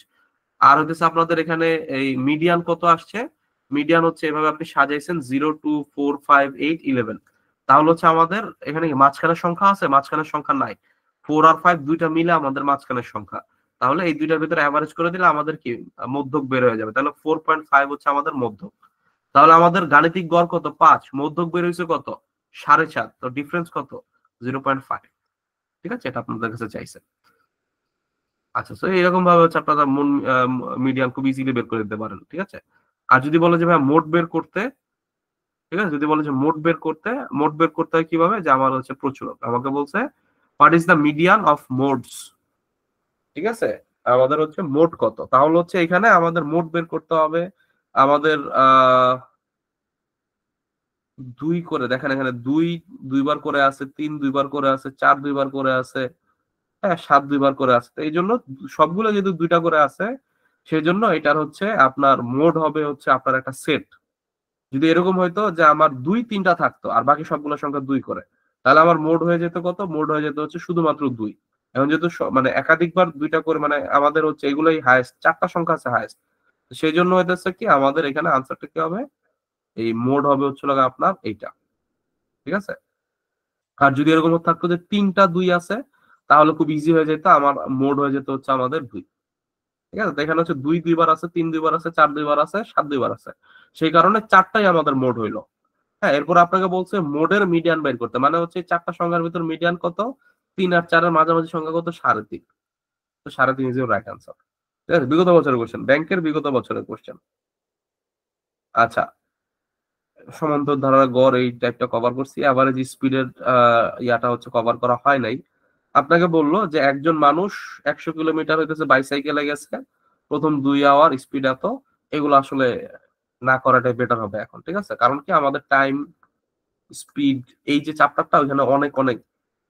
আর হচ্ছে আপনাদের এখানে এই মিডিয়ান কত আসছে, মিডিয়ান হচ্ছে এভাবে আপনি সাজাইছেন 0 2 4 5 8 11, তাহলে হচ্ছে আমাদের এখানে কি মাঝখানের সংখ্যা আছে, মাঝখানের সংখ্যা নাই, 4 আর 5 দুইটা মিলে আমাদের মাঝখানের সংখ্যা, তাহলে এই দুইটার ভিতরে অ্যাভারেজ করে দিলে আমাদের কি মধ্যক বের হয়ে যাবে, তাহলে 4.5 হচ্ছে আমাদের মধ্যক। তাহলে আমাদের গাণিতিক গড় কত 5, মধ্যক বের হয়েছে কত 7.5, তো ডিফারেন্স কত 0.5। ঠিক আছে, এটা আপনাদের কাছে চাইছে। আচ্ছা, তো এরকম ভাবে হচ্ছে আপনারা মিডিয়ান খুব ইজিলি বের করে দিতে পারেন। ঠিক আছে, আর যদি বলে যে ভাই মোট বের করতে, ঠিক আছে, যদি বলে যে মোট বের করতে হয় কিভাবে, যে আমার হচ্ছে প্রচুরক আমাকে বলছে what is the median of modes. ঠিক আছে, আমাদের হচ্ছে মোট কত, তাহলে হচ্ছে এখানে আমাদের মোট বের করতে হবে। আমাদের 2 করে দেখেন, এখানে 2 2বার করে আছে, 3 2বার করে আছে, 4 2বার করে আছে, হ্যাঁ 7 2বার করে আছে, তো এই জন্য সবগুলো যেহেতু 2টা করে আছে, সেই জন্য এটার হচ্ছে আপনার মোড হবে হচ্ছে আপনার একটা সেট। যদি এরকম হইতো যে আমার 2 3টা থাকতো আর বাকি সবগুলো সংখ্যা 2 করে, তাহলে আমার মোড হয়ে যেত কত, মোড হয়ে যেত হচ্ছে শুধুমাত্র 2। এখন যেহেতু মানে একাধিকবার 2টা করে, মানে আমাদের হচ্ছে এগুলোই হাইয়েস্ট, 4টা সংখ্যা আছে হাইয়েস্ট, সেই জন্য হইতেছে কি আমাদের এখানে আনসারটা কি হবে, এই মোড হবে হচ্ছে আপনার এইটা। ঠিক আছে, আর যদি এরকম থাকতো যে 3টা 2 আছে, তাহলে খুব ইজি হয়ে যেত, আমার মোড হয়ে যেত হচ্ছে আমাদের 2। ঠিক আছে, তো এখানে হচ্ছে 2 2বার আছে, 3 2বার আছে, 4 2বার আছে, 7 2বার আছে, সেই কারণে 4টাই আমাদের মোড হইলো। হ্যাঁ, এরপর আপনাকে বলছে মোডের মিডিয়ান বের করতে, মানে হচ্ছে 4টা সংখ্যার ভিতর মিডিয়ান কত, 3 আর 4 এর মাঝামাঝি সংখ্যা কত 3.5, তো 3.5 ইজ রাইট আনসার। ঠিক আছে, বিগত বছরের কোশ্চেন, ব্যাংকের বিগত বছরের কোশ্চেন। আচ্ছা, সমান্তর ধারার গড় এই টাইপটা কভার করছি, এভারেজ স্পিডের ইয়াটা হচ্ছে কভার করা হয় নাই। আপনাকে বললো যে একজন মানুষ 100 কিলোমিটার হইতেছে বাইসাইকেলে গেছে, প্রথম 2 আওয়ার স্পিড এত, এগুলো আসলে না করাটাই বেটার হবে এখন। ঠিক আছে, কারণ কি আমাদের টাইম স্পিড এই যে চ্যাপ্টারটা, ওইখানে অনেক অনেক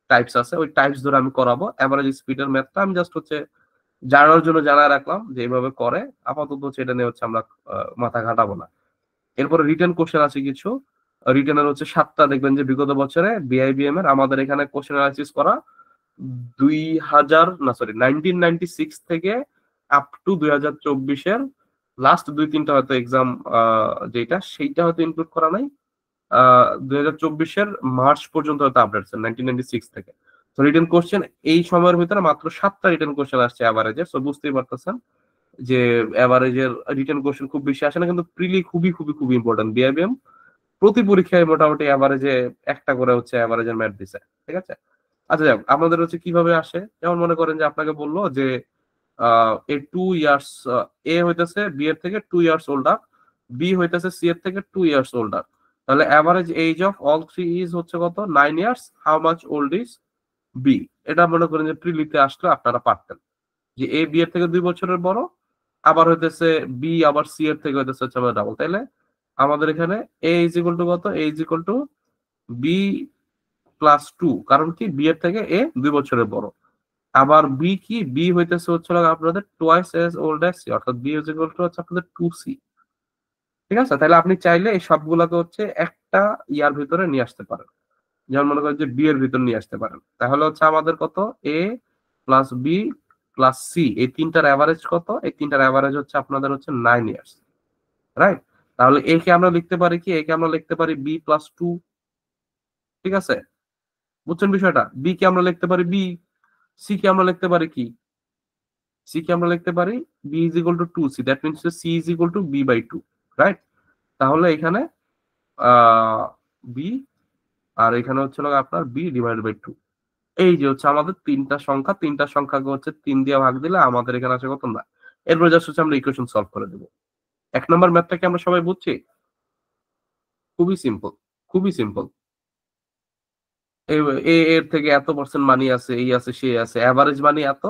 টাইপস আছে, ওই টাইপস ধরে আমি করাবো। এভারেজ স্পিডের ম্যাথটা আমি জাস্ট হচ্ছে জানার জন্য জানায় রাখলাম যে এইভাবে করে, আপাতত হচ্ছে এটা নিয়ে হচ্ছে আমরা মাথা ঘাটাবো না। এরপরে রিটেন কোশ্চেন আছে কিছু, রিটেনের হচ্ছে 7টা, দেখবেন যে বিগত বছরে বিআইবিএম এর আমাদের এখানে কোশ্চেন অ্যানালাইসিস করা 2000 না সরি 1996 থেকে আপ টু 2024-এর লাস্ট 2 3টা হয়তো এক্সাম, যেটা সেইটা হয়তো ইনক্লুড করা নাই, 2024-এর মার্চ পর্যন্ত হয়তো আপডেট 1996 থেকে। তো রিটেন কোশ্চেন এই সময়ের ভিতরে মাত্র 7টা রিটেন কোশ্চেন আসছে অ্যাভারেজের, তো বুঝতেই পারতেছেন যে এভারেজের রিটেন কোশ্চেন খুব বেশি আসে না, কিন্তু প্রিলি খুবই খুবই খুবই ইম্পর্টেন্ট। বিআইবিএম প্রতি পরীক্ষায় মোটামুটি এভারেজে একটা করে হচ্ছে এভারেজের ম্যাথ দিছে। ঠিক আছে, আচ্ছা যাক, আপনাদের হচ্ছে কিভাবে আসে, যেমন মনে করেন যে আপনাকে বললো যে এ 2 ইয়ার্স, এ হইতেছে বি এর থেকে 2 ইয়ার্স ওল্ডার, বি হইতেছে সি এর থেকে 2 ইয়ার্স ওল্ডার, তাহলে average age of all three is হচ্ছে কত 9 years, how much old is B. এটা মনে করেন যে প্রিলিতে আসলে আপনারা পারতেন যে এ বি এর থেকে 2 বছরের বড়, আবার হইতেছে বি আবার সি এর থেকে হইতেছে হচ্ছে আমাদের ডাবল। তাইলে আমাদের এখানে এ ইজ ইকুয়াল টু কত? A is equal to B plus 2, কারণ কি বি এর থেকে এ 2 বছরের বড়। আবার বি কি? বি হইতেছে হচ্ছে আপনাদের twice age old age C, অর্থাৎ বি ইজ ইকুয়াল টু হচ্ছে আপনাদের 2c। ঠিক আছে, তাহলে আপনি চাইলে এই সবগুলাকে হচ্ছে একটা ইয়ার ভিতরে নিয়ে আসতে পারেন। যেমন মনে করেন যে বি এর ভিতর নিয়ে আসতে পারেন, তাহলে হচ্ছে আমাদের কত? এ প্লাস বি প্লাস সি, এই তিনটার অ্যাভারেজ কত? এই তিনটার অ্যাভারেজ হচ্ছে আপনাদের হচ্ছে 9 ইয়ার্স, রাইট? তাহলে এ কে আমরা লিখতে পারি কি? এ কে আমরা লিখতে পারি বি প্লাস 2। ঠিক আছে, বুঝছেন বিষয়টা? বি কে আমরা লিখতে পারি বি, সি কে আমরা লিখতে পারি কি? সি কে আমরা লিখতে পারি B is equal to 2c, that means C is equal to B by 2, right? তাহলে এখানে বি আর এখানে হচ্ছে আপনার বি ডিভাইড বাই 2। এই যে হচ্ছে আমাদের তিনটা সংখ্যাকে হচ্ছে 3 দিয়ে ভাগ দিলে আমাদের এখানে আছে কত? না। এরপর জাস্ট হচ্ছে আমরা ইকুয়েশন সলভ করে দেবো। 1 নম্বর ম্যাথটাকে আমরা সবাই বুঝছি, খুবই সিম্পল, খুবই সিম্পল। এ এর থেকে এত পার্সেন্ট মানি আছে, এই আছে, সে আছে, অ্যাভারেজ মানি এত,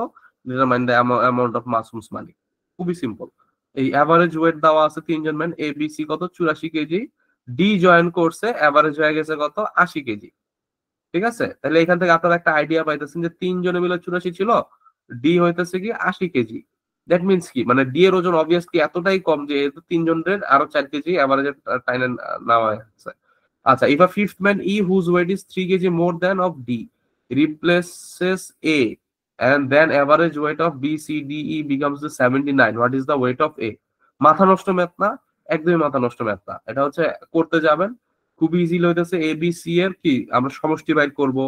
ডিটারমাইন দ্য অ্যামাউন্ট অফ মাসুমস মানি। খুবই সিম্পল। এই অ্যাভারেজ ওয়েট দেওয়া আছে তিনজন ম্যান, এ বি সি কত? 84 কেজি। ডি জয়েন করছে, অ্যাভারেজ হয়ে গেছে কত? 80 কেজি। ঠিক আছে, তাহলে এখান থেকে আপনারা একটা আইডিয়া পাইতেছেন যে তিনজনে মিলে 84 ছিল, ডি হইতেছে কি 80 কেজি। দ্যাট মিনস কি, মানে ডি এর ওজন অবভিয়াসলি এতটাই কম যে তিনজনের আরো 4 কেজি অ্যাভারেজ টাইনে নেওয়া হয়েছে। আচ্ছা, if a fifth man E whose weight is 3 kg more than of D replaces A and then average weight of B, C, D, E becomes the 79, what is the weight of A? মাথা নষ্ট math না, একদমই মাথা নষ্ট math না। এটা হচ্ছে করতে যাবেন খুবই ইজিলি হইতেছে এ বি সি এর কি আমরা সমষ্টি বাইর করব।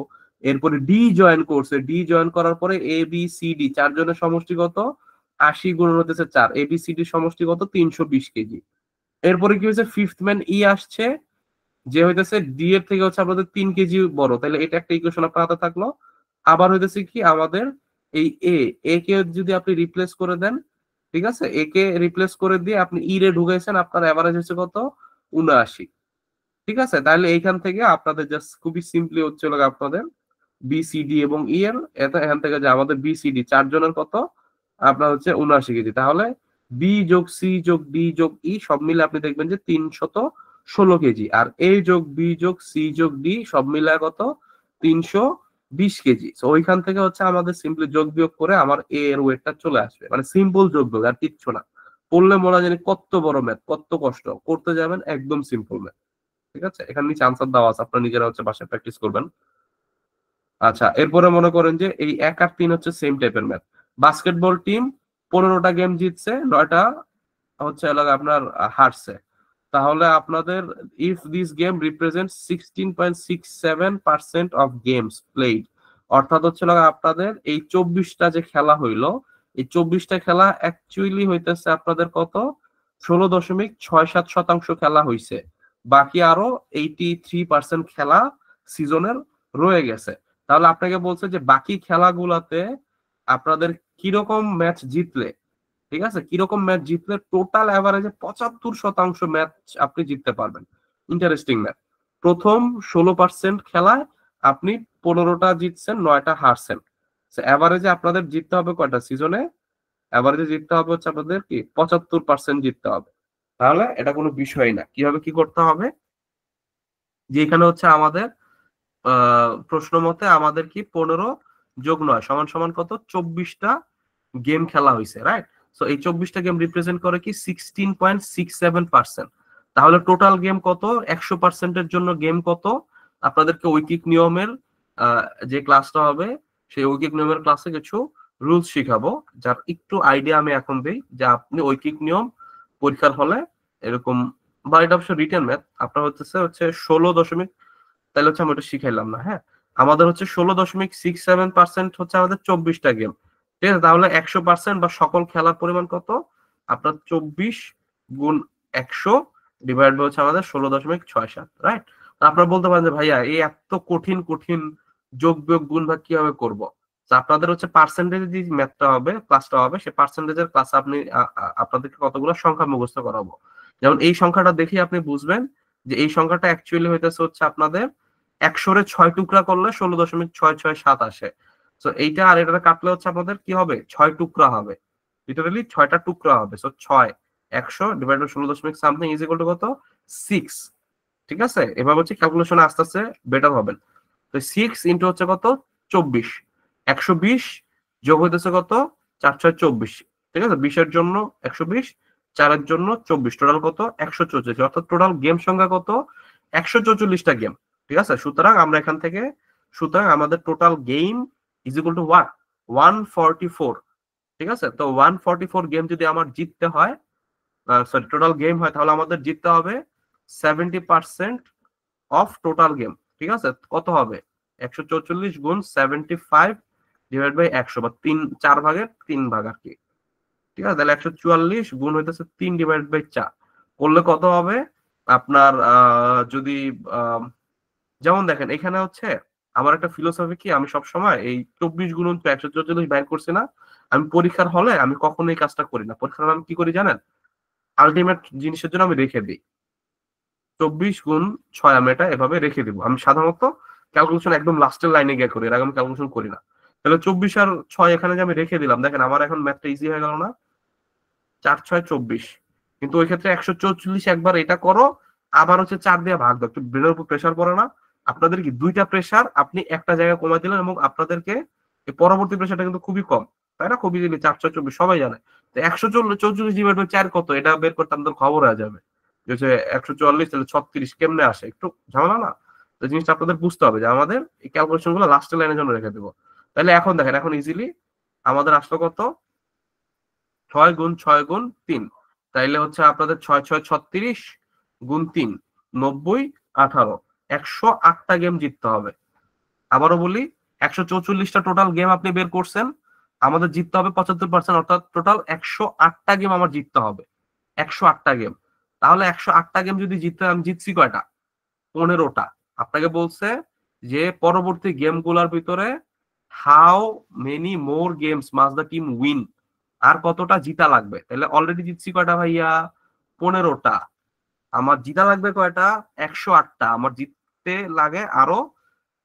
এরপরে ডি জয়েন করছে, ডি জয়েন করার পরে এ বি সি ডি চারজনের সমষ্টি কত? 80 গুণন হতেছে 4, এ বি সি ডি সমষ্টি কত? 320 কেজি। এরপরে কি হয়েছে? ফিফথ ম্যান ই আসছে, যে হইতেছে ডি এর থেকে হচ্ছে আমাদের 3 কেজি বড়, তাহলে এটা একটা ইকুয়েশন আপনার হাতে থাকলো। আবার হইতেছে কি আমাদের এই এ কে যদি আপনি রিপ্লেস করে দেন, ঠিক আছে, এ কে রিপ্লেস করে দিয়ে আপনি ই রে ঢুকাইছেন, আপনার এভারেজ হচ্ছে কত? 79। ঠিক আছে, তাহলে এইখান থেকে আপনাদের জাস্ট খুবই সিম্পলি হচ্ছে আপনাদের বিসিডি এবং ই এর এখান থেকে যে আমাদের বিসিডি চারজনের কত? আপনার হচ্ছে 79 কেজি। তাহলে বি যোগ সি যোগ ডি যোগ ই সব মিলে আপনি দেখবেন যে 316 কেজি, আর এ যোগ বি যোগ সি যোগ ডি সব মিলে কত? 320 কেজি। তো ওইখান থেকে হচ্ছে আমাদের সিম্পলি যোগ বিয়োগ করে আমার এ এর ওয়েটটা চলে আসবে, মানে সিম্পল যোগ বিয়োগ আর কিচ্ছু না। পড়লে মনে জানি কত বড় ম্যাথ, কত কষ্ট করতে যাবেন, একদম সিম্পল ম্যাথ। ঠিক আছে, এখানে নিচে আনসার দেওয়া আছে, আপনারা নিজেরা হচ্ছে বাসায় প্র্যাকটিস করবেন। আচ্ছা, এরপরে মনে করেন যে এই 1 আর 3 হচ্ছে সেম টাইপের ম্যাথ। বাস্কেটবল টিম 15টা গেম জিতছে, 9টা হচ্ছে আপনার হারছে। তাহলে আপনাদের if this game represent 16.67% of games played, অর্থাৎ হচ্ছে আপনাদের এই 24টা যে খেলা হইলো, এই 24টা খেলা অ্যাকচুয়ালি হইতেছে আপনাদের কত? 16.67% খেলা হইছে, বাকি আরো 83% খেলা সিজনের রয়ে গেছে। তাহলে আপনাকে বলছে যে বাকি খেলাগুলাতে আপনাদের কিরকম ম্যাচ জিতলে, ঠিক আছে, কিরকম ম্যাচ জিতলে টোটাল অ্যাভারেজে 75% ম্যাচ আপনি জিততে পারবেন। Interesting math. প্রথম 16% খেলায় আপনি 15টা জিতছেন, 9টা হারছেন। অ্যাভারেজে আপনাদের জিততে হবে কয়টা সিজনে? অ্যাভারেজে জিততে হবে হচ্ছে আপনাদের কি 75% জিততে হবে। তাহলে এটা কোনো বিষয় না। কিভাবে কি করতে হবে? যে এখানে হচ্ছে আমাদের প্রশ্ন মতে আমাদের কি 15 যোগ 9 সমান সমান কত? 24টা গেম খেলা হয়েছে, রাইট? সো এই 24টা গেম রিপ্রেজেন্ট করে কি 16.67%। তাহলে টোটাল গেম কত? 100%-এর জন্য গেম কত? আপনাদেরকে ঐকিক নিয়মের যে ক্লাসটা হবে, সেই ঐকিক নিয়মের ক্লাসে কিছু রুলস শিখাবো, যার একটু আইডিয়া আমি এখন দেই যে আপনি ঐকিক নিয়ম পরীক্ষার হলে এরকম, বা এটা অবশ্য রিটেন ম্যাথ আপনার হচ্ছে 16 তাহলে হচ্ছে আমরা এটা শিখাইলাম না, হ্যাঁ। আমাদের হচ্ছে 16.67% হচ্ছে আমাদের 24টা গেম। ঠিক আছে, তাহলে 100% বা সকল খেলার পরিমাণ কত? আপনার 24 গুণ 100 ডিভাইড বাই হচ্ছে আমাদের 16.67, রাইট? আপনারা বলতে পারেন যে ভাইয়া এই এত কঠিন কঠিন যোগ বিয়োগ গুণ ভাগ কিভাবে করব? আপনাদের হচ্ছে পার্সেন্টেজ যে ম্যাথটা হবে, ক্লাসটা হবে, সেই পার্সেন্টেজের ক্লাসে আপনি আপনাদেরকে কতগুলো সংখ্যা মুখস্থ করাবো। যেমন এই সংখ্যাটা দেখে আপনি বুঝবেন যে এই সংখ্যাটা অ্যাকচুয়ালি হইতেছে হচ্ছে আপনাদের 100-রে 6 টুকরা করলে 16.667 আসে। তো এইটা আর এটা কাটলে হচ্ছে আপনাদের কি হবে? 6 টুকরা হবে। লিটারালি 6টা টুকরা হবে। সো 6 100 ডিভাইড বাই 16 দশমিক সামথিং ইজ ইকুয়াল টু কত 6। ঠিক আছে, এভাবে হচ্ছে ক্যালকুলেশন আস্তে আস্তে বেটার হবেন। তো 6 ইন্টু হচ্ছে কত 24, 120 যোগ হইতেছে কত 4 6 24। ঠিক আছে, 20 এর জন্য 120, 4 এর জন্য 24, টোটাল কত 144। অর্থাৎ টোটাল গেম সংখ্যা কত 144টা গেম। ঠিক আছে, সুতরাং আমাদের total game is equal two what 144। ঠিক আছে, তো 144 গেম যদি আমার জিততে হয়, সরি টোটাল গেম হয়, তাহলে আমাদের জিততে হবে 70% অফ টোটাল গেম। ঠিক আছে, কত হবে 144 গুণ 75 ডিভাইড বাই 100 বা 4/3 আর কি। ঠিক আছে, তাহলে 144 গুণ হইতেছে 3 ডিভাইড বাই 4 করলে কত হবে আপনার যদি যেমন দেখেন এখানে হচ্ছে আমার একটা ফিলোসফি কি, আমি সব সময় এই 24 গুণন তো 144 বাইর করছি না, আমি পরীক্ষার হলে আমি কখনো এই কাজটা করি না। পরীক্ষার হলে আমি কি করি জানেন, আলটিমেট জিনিসের জন্য আমি রেখে দিই 24 গুণ 6, আমি এটা এভাবে রেখে দিব। আমি সাধারণত ক্যালকুলেশন একদম লাস্টের লাইনে গিয়ে করি, এর আগে আমি ক্যালকুলেশন করি না। তাহলে 24 আর 6 এখানে যে আমি রেখে দিলাম, দেখেন আমার এখন ম্যাথটা ইজি হয়ে গেল না, 4 6 24। কিন্তু ওই ক্ষেত্রে 144 একবার এটা করো, আবার হচ্ছে 4 দিয়ে ভাগ দাও, একটু ব্রেনের উপর প্রেশার পড়ে না? আপনাদের কি দুইটা প্রেশার আপনি একটা জায়গায় কমাই দিলেন, এবং আপনাদেরকে এই পরবর্তী প্রেশারটা কিন্তু খুবই কম, তাই না? খুবই ইজিলি 4 6 24 সবাই জানে। তো 144 ডিভাইড বাই 4 কত, এটা বের করতে আমাদের খবর হয়ে যাবে যে হচ্ছে 144 তাহলে 36 কেমনে আসে, একটু ঝামেলা না? তো জিনিসটা আপনাদের বুঝতে হবে যে আমাদের এই ক্যালকুলেশন গুলো লাস্টের লাইনের জন্য রেখে দেবো। তাহলে এখন দেখেন, এখন ইজিলি আমাদের আসলো কত 6 গুণ 6 গুণ 3, তাইলে হচ্ছে আপনাদের 6 6 36 গুণ 3 90 18, 108টা গেম জিততে হবে। আবারও বলি, 144টা টোটাল গেম আপনি বের করছেন, আমাদের জিততে হবে 75%, অর্থাৎ টোটাল 108টা গেম আমার জিততে হবে। 108টা গেম, তাহলে 108টা গেম যদি জিততে হয়, আমি জিতছি কয়টা 15টা। আপনাকে বলছে যে পরবর্তী গেম গুলার ভিতরে how many more games must the team win, আর কতটা জিতা লাগবে। তাহলে অলরেডি জিতছি কয়টা ভাইয়া 15টা। আমার জিতা লাগবে কয়টা 108টা, আমার জিততে লাগে আরো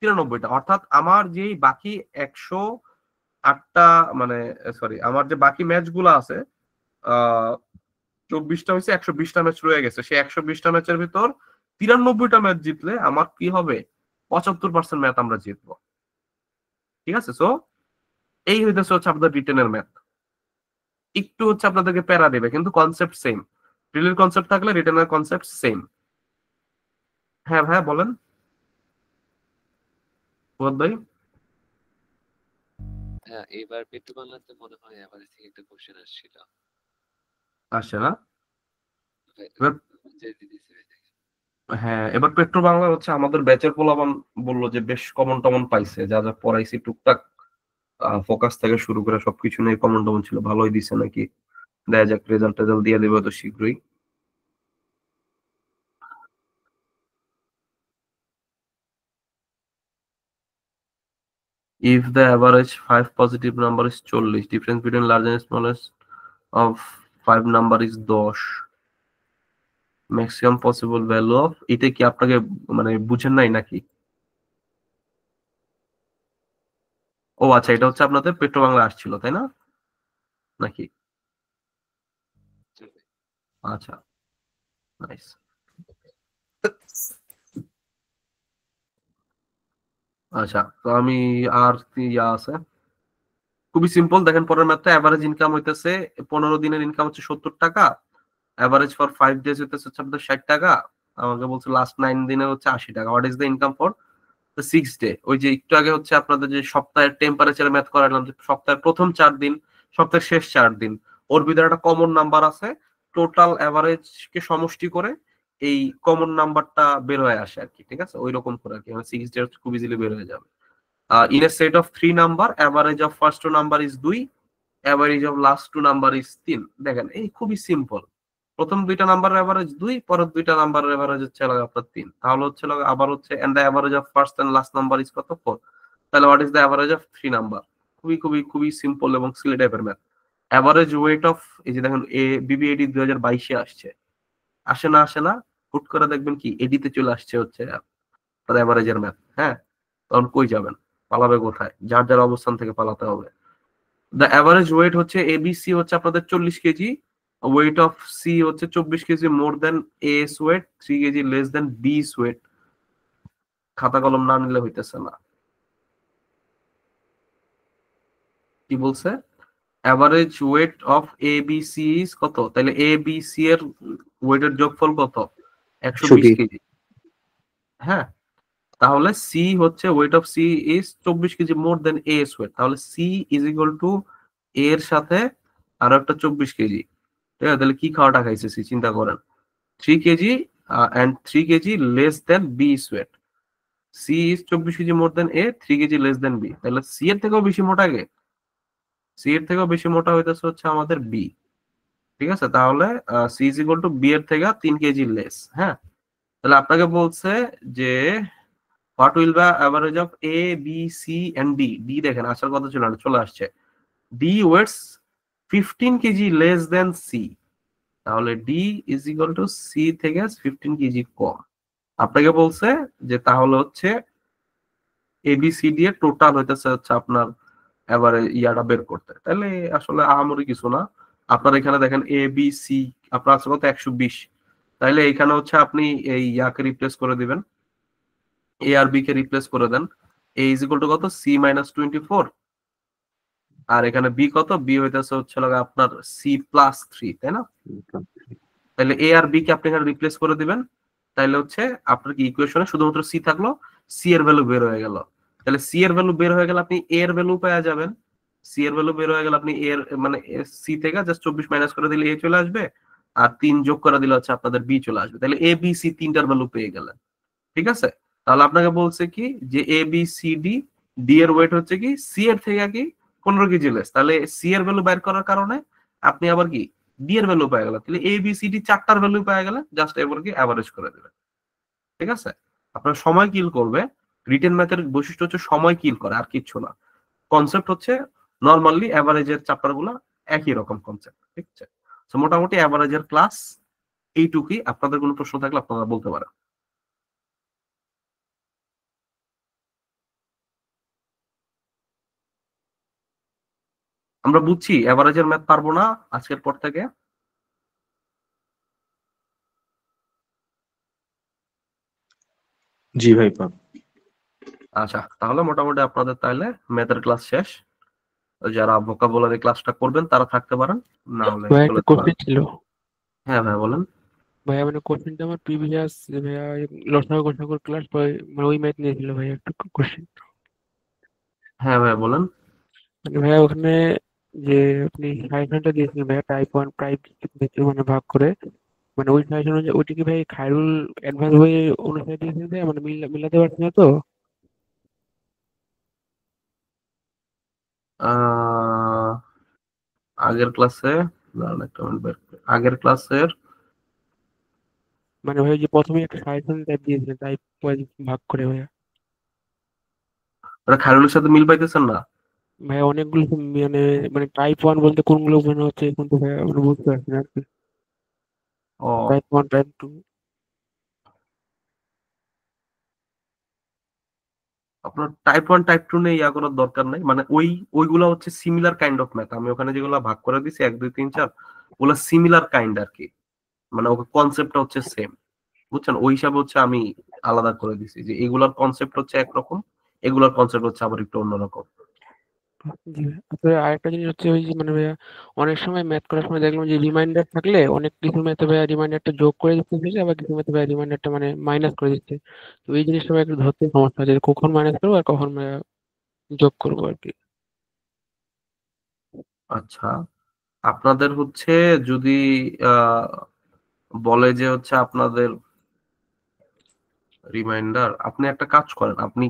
93টা। অর্থাৎ আমার যেই বাকি 108টা, মানে সরি আমার যে বাকি ম্যাচ গুলো আছে, আহ 24টা হয়েছে, 120টা ম্যাচ রয়ে গেছে, সেই 120টা ম্যাচের ভিতর 93টা ম্যাচ জিতলে আমার কি হবে 75% ম্যাচ আমরা জিতবো। ঠিক আছে, সো এই হইতেছে হচ্ছে আপনাদের রিটেনের ম্যাথ। একটু হচ্ছে আপনাদেরকে প্যারা দেবে, কিন্তু কনসেপ্ট সেম। ড্রিলের কনসেপ্ট থাকলে রিটেনের কনসেপ্ট সেম। হ্যাঁ ভাই বলেন ফুয়াদ ভাই। হ্যাঁ, এবার পেট্রো বাংলাতে মনে হয় এভারেজ থেকে একটা কোশ্চেন আসছিল। আসে না? ভাই, এবার যে দিদিছে ভাই দেখেন। হ্যাঁ, এবার পেট্রো বাংলা হচ্ছে আমাদের ব্যাচের পোলাপান বললো যে বেশ কমন টমন পাইছে, যা যা পড়াইছি টুকটাক ফোকাস থেকে শুরু করে সবকিছু নিয়ে কমন টমন ছিল, ভালোই দিছে নাকি। দেখা যাক, রেজাল্ট টেজাল্ট দিয়ে দেবে তো শীঘ্রই। If the average 5 positive number is 40, difference between large and smallest of 5 number is 10, maximum possible value of, এটা কি আপনাকে মানে বুঝেন নাই নাকি? ও আচ্ছা, এটা হচ্ছে আপনাদের পেট্রো বাংলা আসছিল তাই না, নাকি? জি ভাই। আচ্ছা, নাইস। আচ্ছা, তো আমি আর কি ইয়া আছে, খুবই সিম্পল। দেখেন পরের ম্যাথটা, এভারেজ ইনকাম হইতেছে 15 দিনের ইনকাম হচ্ছে 70 টাকা, এভারেজ ফর 5 ডেজ হইতেছে হচ্ছে আপনাদের 60 টাকা, আমাকে বলছে লাস্ট 9 দিনে হচ্ছে 80 টাকা। What is the income for the 6 day? ওই যে একটু আগে হচ্ছে আপনাদের যে সপ্তাহের টেম্পারেচার ম্যাথ করালাম, যে সপ্তাহের প্রথম 4 দিন, সপ্তাহের শেষ 4 দিন, ওর ভিতরে একটা কমন নাম্বার আছে, টোটাল এভারেজ কে সমষ্টি করে এই কমন নাম্বারটা বের হয়ে আসে আর কি। ঠিক আছে, ওই রকম করে আর কি, মানে 6 ডে খুব ইজিলি বের হয়ে যাবে। In a set of 3 number, average of first 2 number is 2, average of last 2 number is 3। দেখেন এই খুবই সিম্পল, প্রথম দুইটা নাম্বারের এভারেজ 2, পরের দুইটা নাম্বারের এভারেজ হচ্ছে আপনার 3, তাহলে হচ্ছে আবার হচ্ছে and the average of first and last number is কত 4, তাহলে what is the average of 3 number? খুবই খুবই খুবই সিম্পল এবং সিলি টাইপের ম্যাথ। এভারেজ ওয়েট অফ, এই যে দেখেন বিবিএডি 2022 আসছে, আসে না, হুট করে দেখবেন কি এডিতে চলে আসছে হচ্ছে তার এভারেজের ম্যাথ। হ্যাঁ, তখন কই যাবেন, পালাবে কোথায়? যার যার অবস্থান থেকে পালাতে হবে। দ্য অ্যাভারেজ ওয়েট হচ্ছে এবিসি হচ্ছে আপনাদের 40 কেজি, ওয়েট অফ সি হচ্ছে 24 KG more than S weight, 3 KG less than B's weight. খাতা কলম না নিলে হইতেছে না। কি বলছে? Average weight of A B C is কত? তাহলে এ বি সি এর ওয়েটের যোগফল কত? 120 120। কেজি। হ্যাঁ, তাহলে সি হচ্ছে weight of C is 24 KG more than S weight, তাহলে সি ইজ ইকুয়াল টু এর সাথে আরো একটা 24 কেজি। ঠিক আছে, তাহলে কি খাওয়াটা খাইছে সি চিন্তা করেন। 3 KG and 3 KG less than B weight. C is 24 KG more than A, 3 KG less than B, তাহলে সি এর থেকেও বেশি মোটা গে, সি এর থেকেও বেশি মোটা হইতেছে হচ্ছে আমাদের বি। ঠিক আছে, তাহলে C is equal to B এর থেকে 3 কেজি লেস। হ্যাঁ, তাহলে আপনাকে বলছে যে what will be average of A B C and D. D দেখেন আসার কথা ছিল না, চলে আসছে। D weighs 15 KG less than C, তাহলে D is equal to C থেকে 15 কেজি কম। আপনাকে বলছে যে তাহলে হচ্ছে এবিসিডি এর টোটাল হইতেছে হচ্ছে আপনার এবারে ইয়াটা বের করতে। তাহলে আসলে আহামরি কিছু না। আপনার এখানে দেখেন এ বি সি আপনার আছে কত? 120। তাইলে এখানে হচ্ছে আপনি এই ইয়াকে রিপ্লেস করে দিবেন, এ আর বি কে রিপ্লেস করে দেন। এ ইজ ইকুয়াল টু কত? C minus 24। আর এখানে বি কত? বি হইতেছে হচ্ছে আপনার সি প্লাস 3, তাই না? তাহলে এ আর বি কে আপনি এখানে রিপ্লেস করে দিবেন। তাহলে হচ্ছে আপনার কি ইকুয়েশনে শুধুমাত্র সি থাকলো, সি এর ভ্যালু বের হয়ে গেল। তাহলে সি এর ভ্যালু বের হয়ে গেলে আপনি এ এর ভ্যালু পেয়ে যাবেন। সি এর ভ্যালু বের হয়ে গেলে আপনি এর মানে সি থেকে জাস্ট 24 মাইনাস করে দিলে এ চলে আসবে, আর 3 যোগ করে দিলে হচ্ছে আপনাদের বি চলে আসবে। তাহলে এ বি সি তিনটার ভ্যালু পেয়ে গেলেন। ঠিক আছে, তাহলে আপনাকে বলছে কি যে এ বি সি ডি, ডি এর ওয়েট হচ্ছে কি সি এর থেকে কি 15 কেজি লেস। তাহলে সি এর ভ্যালু বের করার কারণে আপনি আবার কি ডি এর ভ্যালু পেয়ে গেলেন। তাহলে এ বি সি ডি চারটার ভ্যালু পেয়ে গেলেন, জাস্ট এবার কি অ্যাভারেজ করে দেবেন। ঠিক আছে, আপনার সময় কিল করবে। রিটেন ম্যাথের বৈশিষ্ট্য হচ্ছে সময় কিল করে, আর কিচ্ছু না। কনসেপ্ট হচ্ছে নরমালি অ্যাভারেজের চ্যাপ্টার গুলো একই রকম কনসেপ্ট। ঠিক আছে, তো মোটামুটি অ্যাভারেজের ক্লাস এইটুকুই। আপনাদের কোনো প্রশ্ন থাকলে আপনারা বলতে পারেন। আমরা বুঝছি অ্যাভারেজের ম্যাথ পারবো না আজকের পর থেকে। জি ভাই পাব। আচ্ছা, তাহলে মোটামুটি আপনাদের তাহলে ম্যাথের ক্লাস শেষ। যারা ভোকাবুলারি ক্লাসটা করবেন তারা থাকতে পারেন, না হলে ভাই চলে একটা যেতে কোশ্চেন পারেন। ছিল। হ্যাঁ ভাই বলেন। ভাইয়া মানে কোশ্চেনটা আমার প্রিভিয়াস ভাইয়া লসাগু গোসাগুর ক্লাস মানে ওই ম্যাথ নিয়েছিল ভাইয়া একটা কোশ্চেন। হ্যাঁ ভাই বলেন। মানে ভাইয়া ওখানে যে আপনি সাজেশনটা দিয়েছিলেন ভাইয়া টাইপ ওয়ান টাইপ মানে ভাগ করে, মানে ওই সাজেশন অনুযায়ী ওইটা কি ভাই খায়রুল অ্যাডভান্স বই অনুসারে দিয়েছেন ভাইয়া, মানে মিলাতে পারছি না তো। আহ আগের ক্লাসে, আগের ক্লাসের মানে ভাই যে প্রথমে একটা সাজেশন টাইপ দিয়েছিলেন টাইপ ওয়াইজ ভাগ করে ভাইয়া। ওটা খায়রুলের সাথে মিল পাইতেছেন না? ভাইয়া অনেকগুলো মানে মানে টাইপ ওয়ান বলতে কোনগুলো মনে হচ্ছে এখন তো ভাইয়া মানে বুঝতে পারছি না আর কি। ও, টাইপ ওয়ান টাইপ টু। আপনার টাইপ 1 টাইপ 2 নিয়ে ইয়া করার দরকার নাই। মানে ওইগুলো হচ্ছে সিমিলার কাইন্ড অফ ম্যাথ। আমি ওখানে যেগুলো ভাগ করে দিছি 1 2 3 4, ওগুলো সিমিলার কাইন্ড আর কি। মানে ওকে কনসেপ্টটা হচ্ছে সেম, বুঝছেন? ওই হিসাবে হচ্ছে আমি আলাদা করে দিছি যে এগুলার কনসেপ্ট হচ্ছে একরকম, এগুলার কনসেপ্ট হচ্ছে আবার একটু অন্যরকম। জি ভাই। তারপরে আরেকটা জিনিস হচ্ছে ওই যে মানে ভাইয়া অনেক সময় ম্যাথ করার সময় দেখলাম যে রিমাইন্ডার থাকলে অনেক কিছু ম্যাথে ভাইয়া রিমাইন্ডারটা যোগ করে দিচ্ছে শেষে, আবার কিছু ম্যাথে ভাইয়া রিমাইন্ডারটা মানে মাইনাস করে দিচ্ছে। তো এই জিনিসটা ভাইয়া একটু ধরতে সমস্যা হচ্ছে যে কখন মাইনাস করবো আর কখন ভাইয়া যোগ করবো আর কি। আচ্ছা, আপনাদের হচ্ছে যদি আহ বলে যে হচ্ছে আপনাদের রিমাইন্ডার, আপনি একটা কাজ করেন, আপনি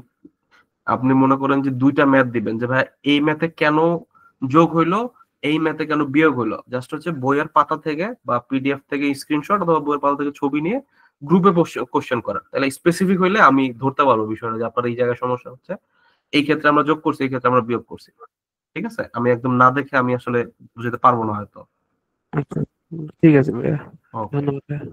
আপনি মনে করেন যে দুইটা ম্যাথ দিবেন যে ভাই এই ম্যাথে কেন যোগ হইলো, এই ম্যাথে কেন বিয়োগ হইলো। জাস্ট হচ্ছে বইয়ের পাতা থেকে বা পিডিএফ থেকে স্ক্রিনশট অথবা বইয়ের পাতা থেকে ছবি নিয়ে গ্রুপে কোশ্চেন করেন, তাহলে স্পেসিফিক হইলে আমি ধরতে পারবো বিষয়টা যে আপনার এই জায়গায় সমস্যা হচ্ছে, এই ক্ষেত্রে আমরা যোগ করছি, এই ক্ষেত্রে আমরা বিয়োগ করছি। ঠিক আছে, আমি একদম না দেখে আমি আসলে বুঝাতে পারবো না হয়তো। আচ্ছা, ঠিক আছে ভাইয়া। ওকে। ধন্যবাদ ভাইয়া।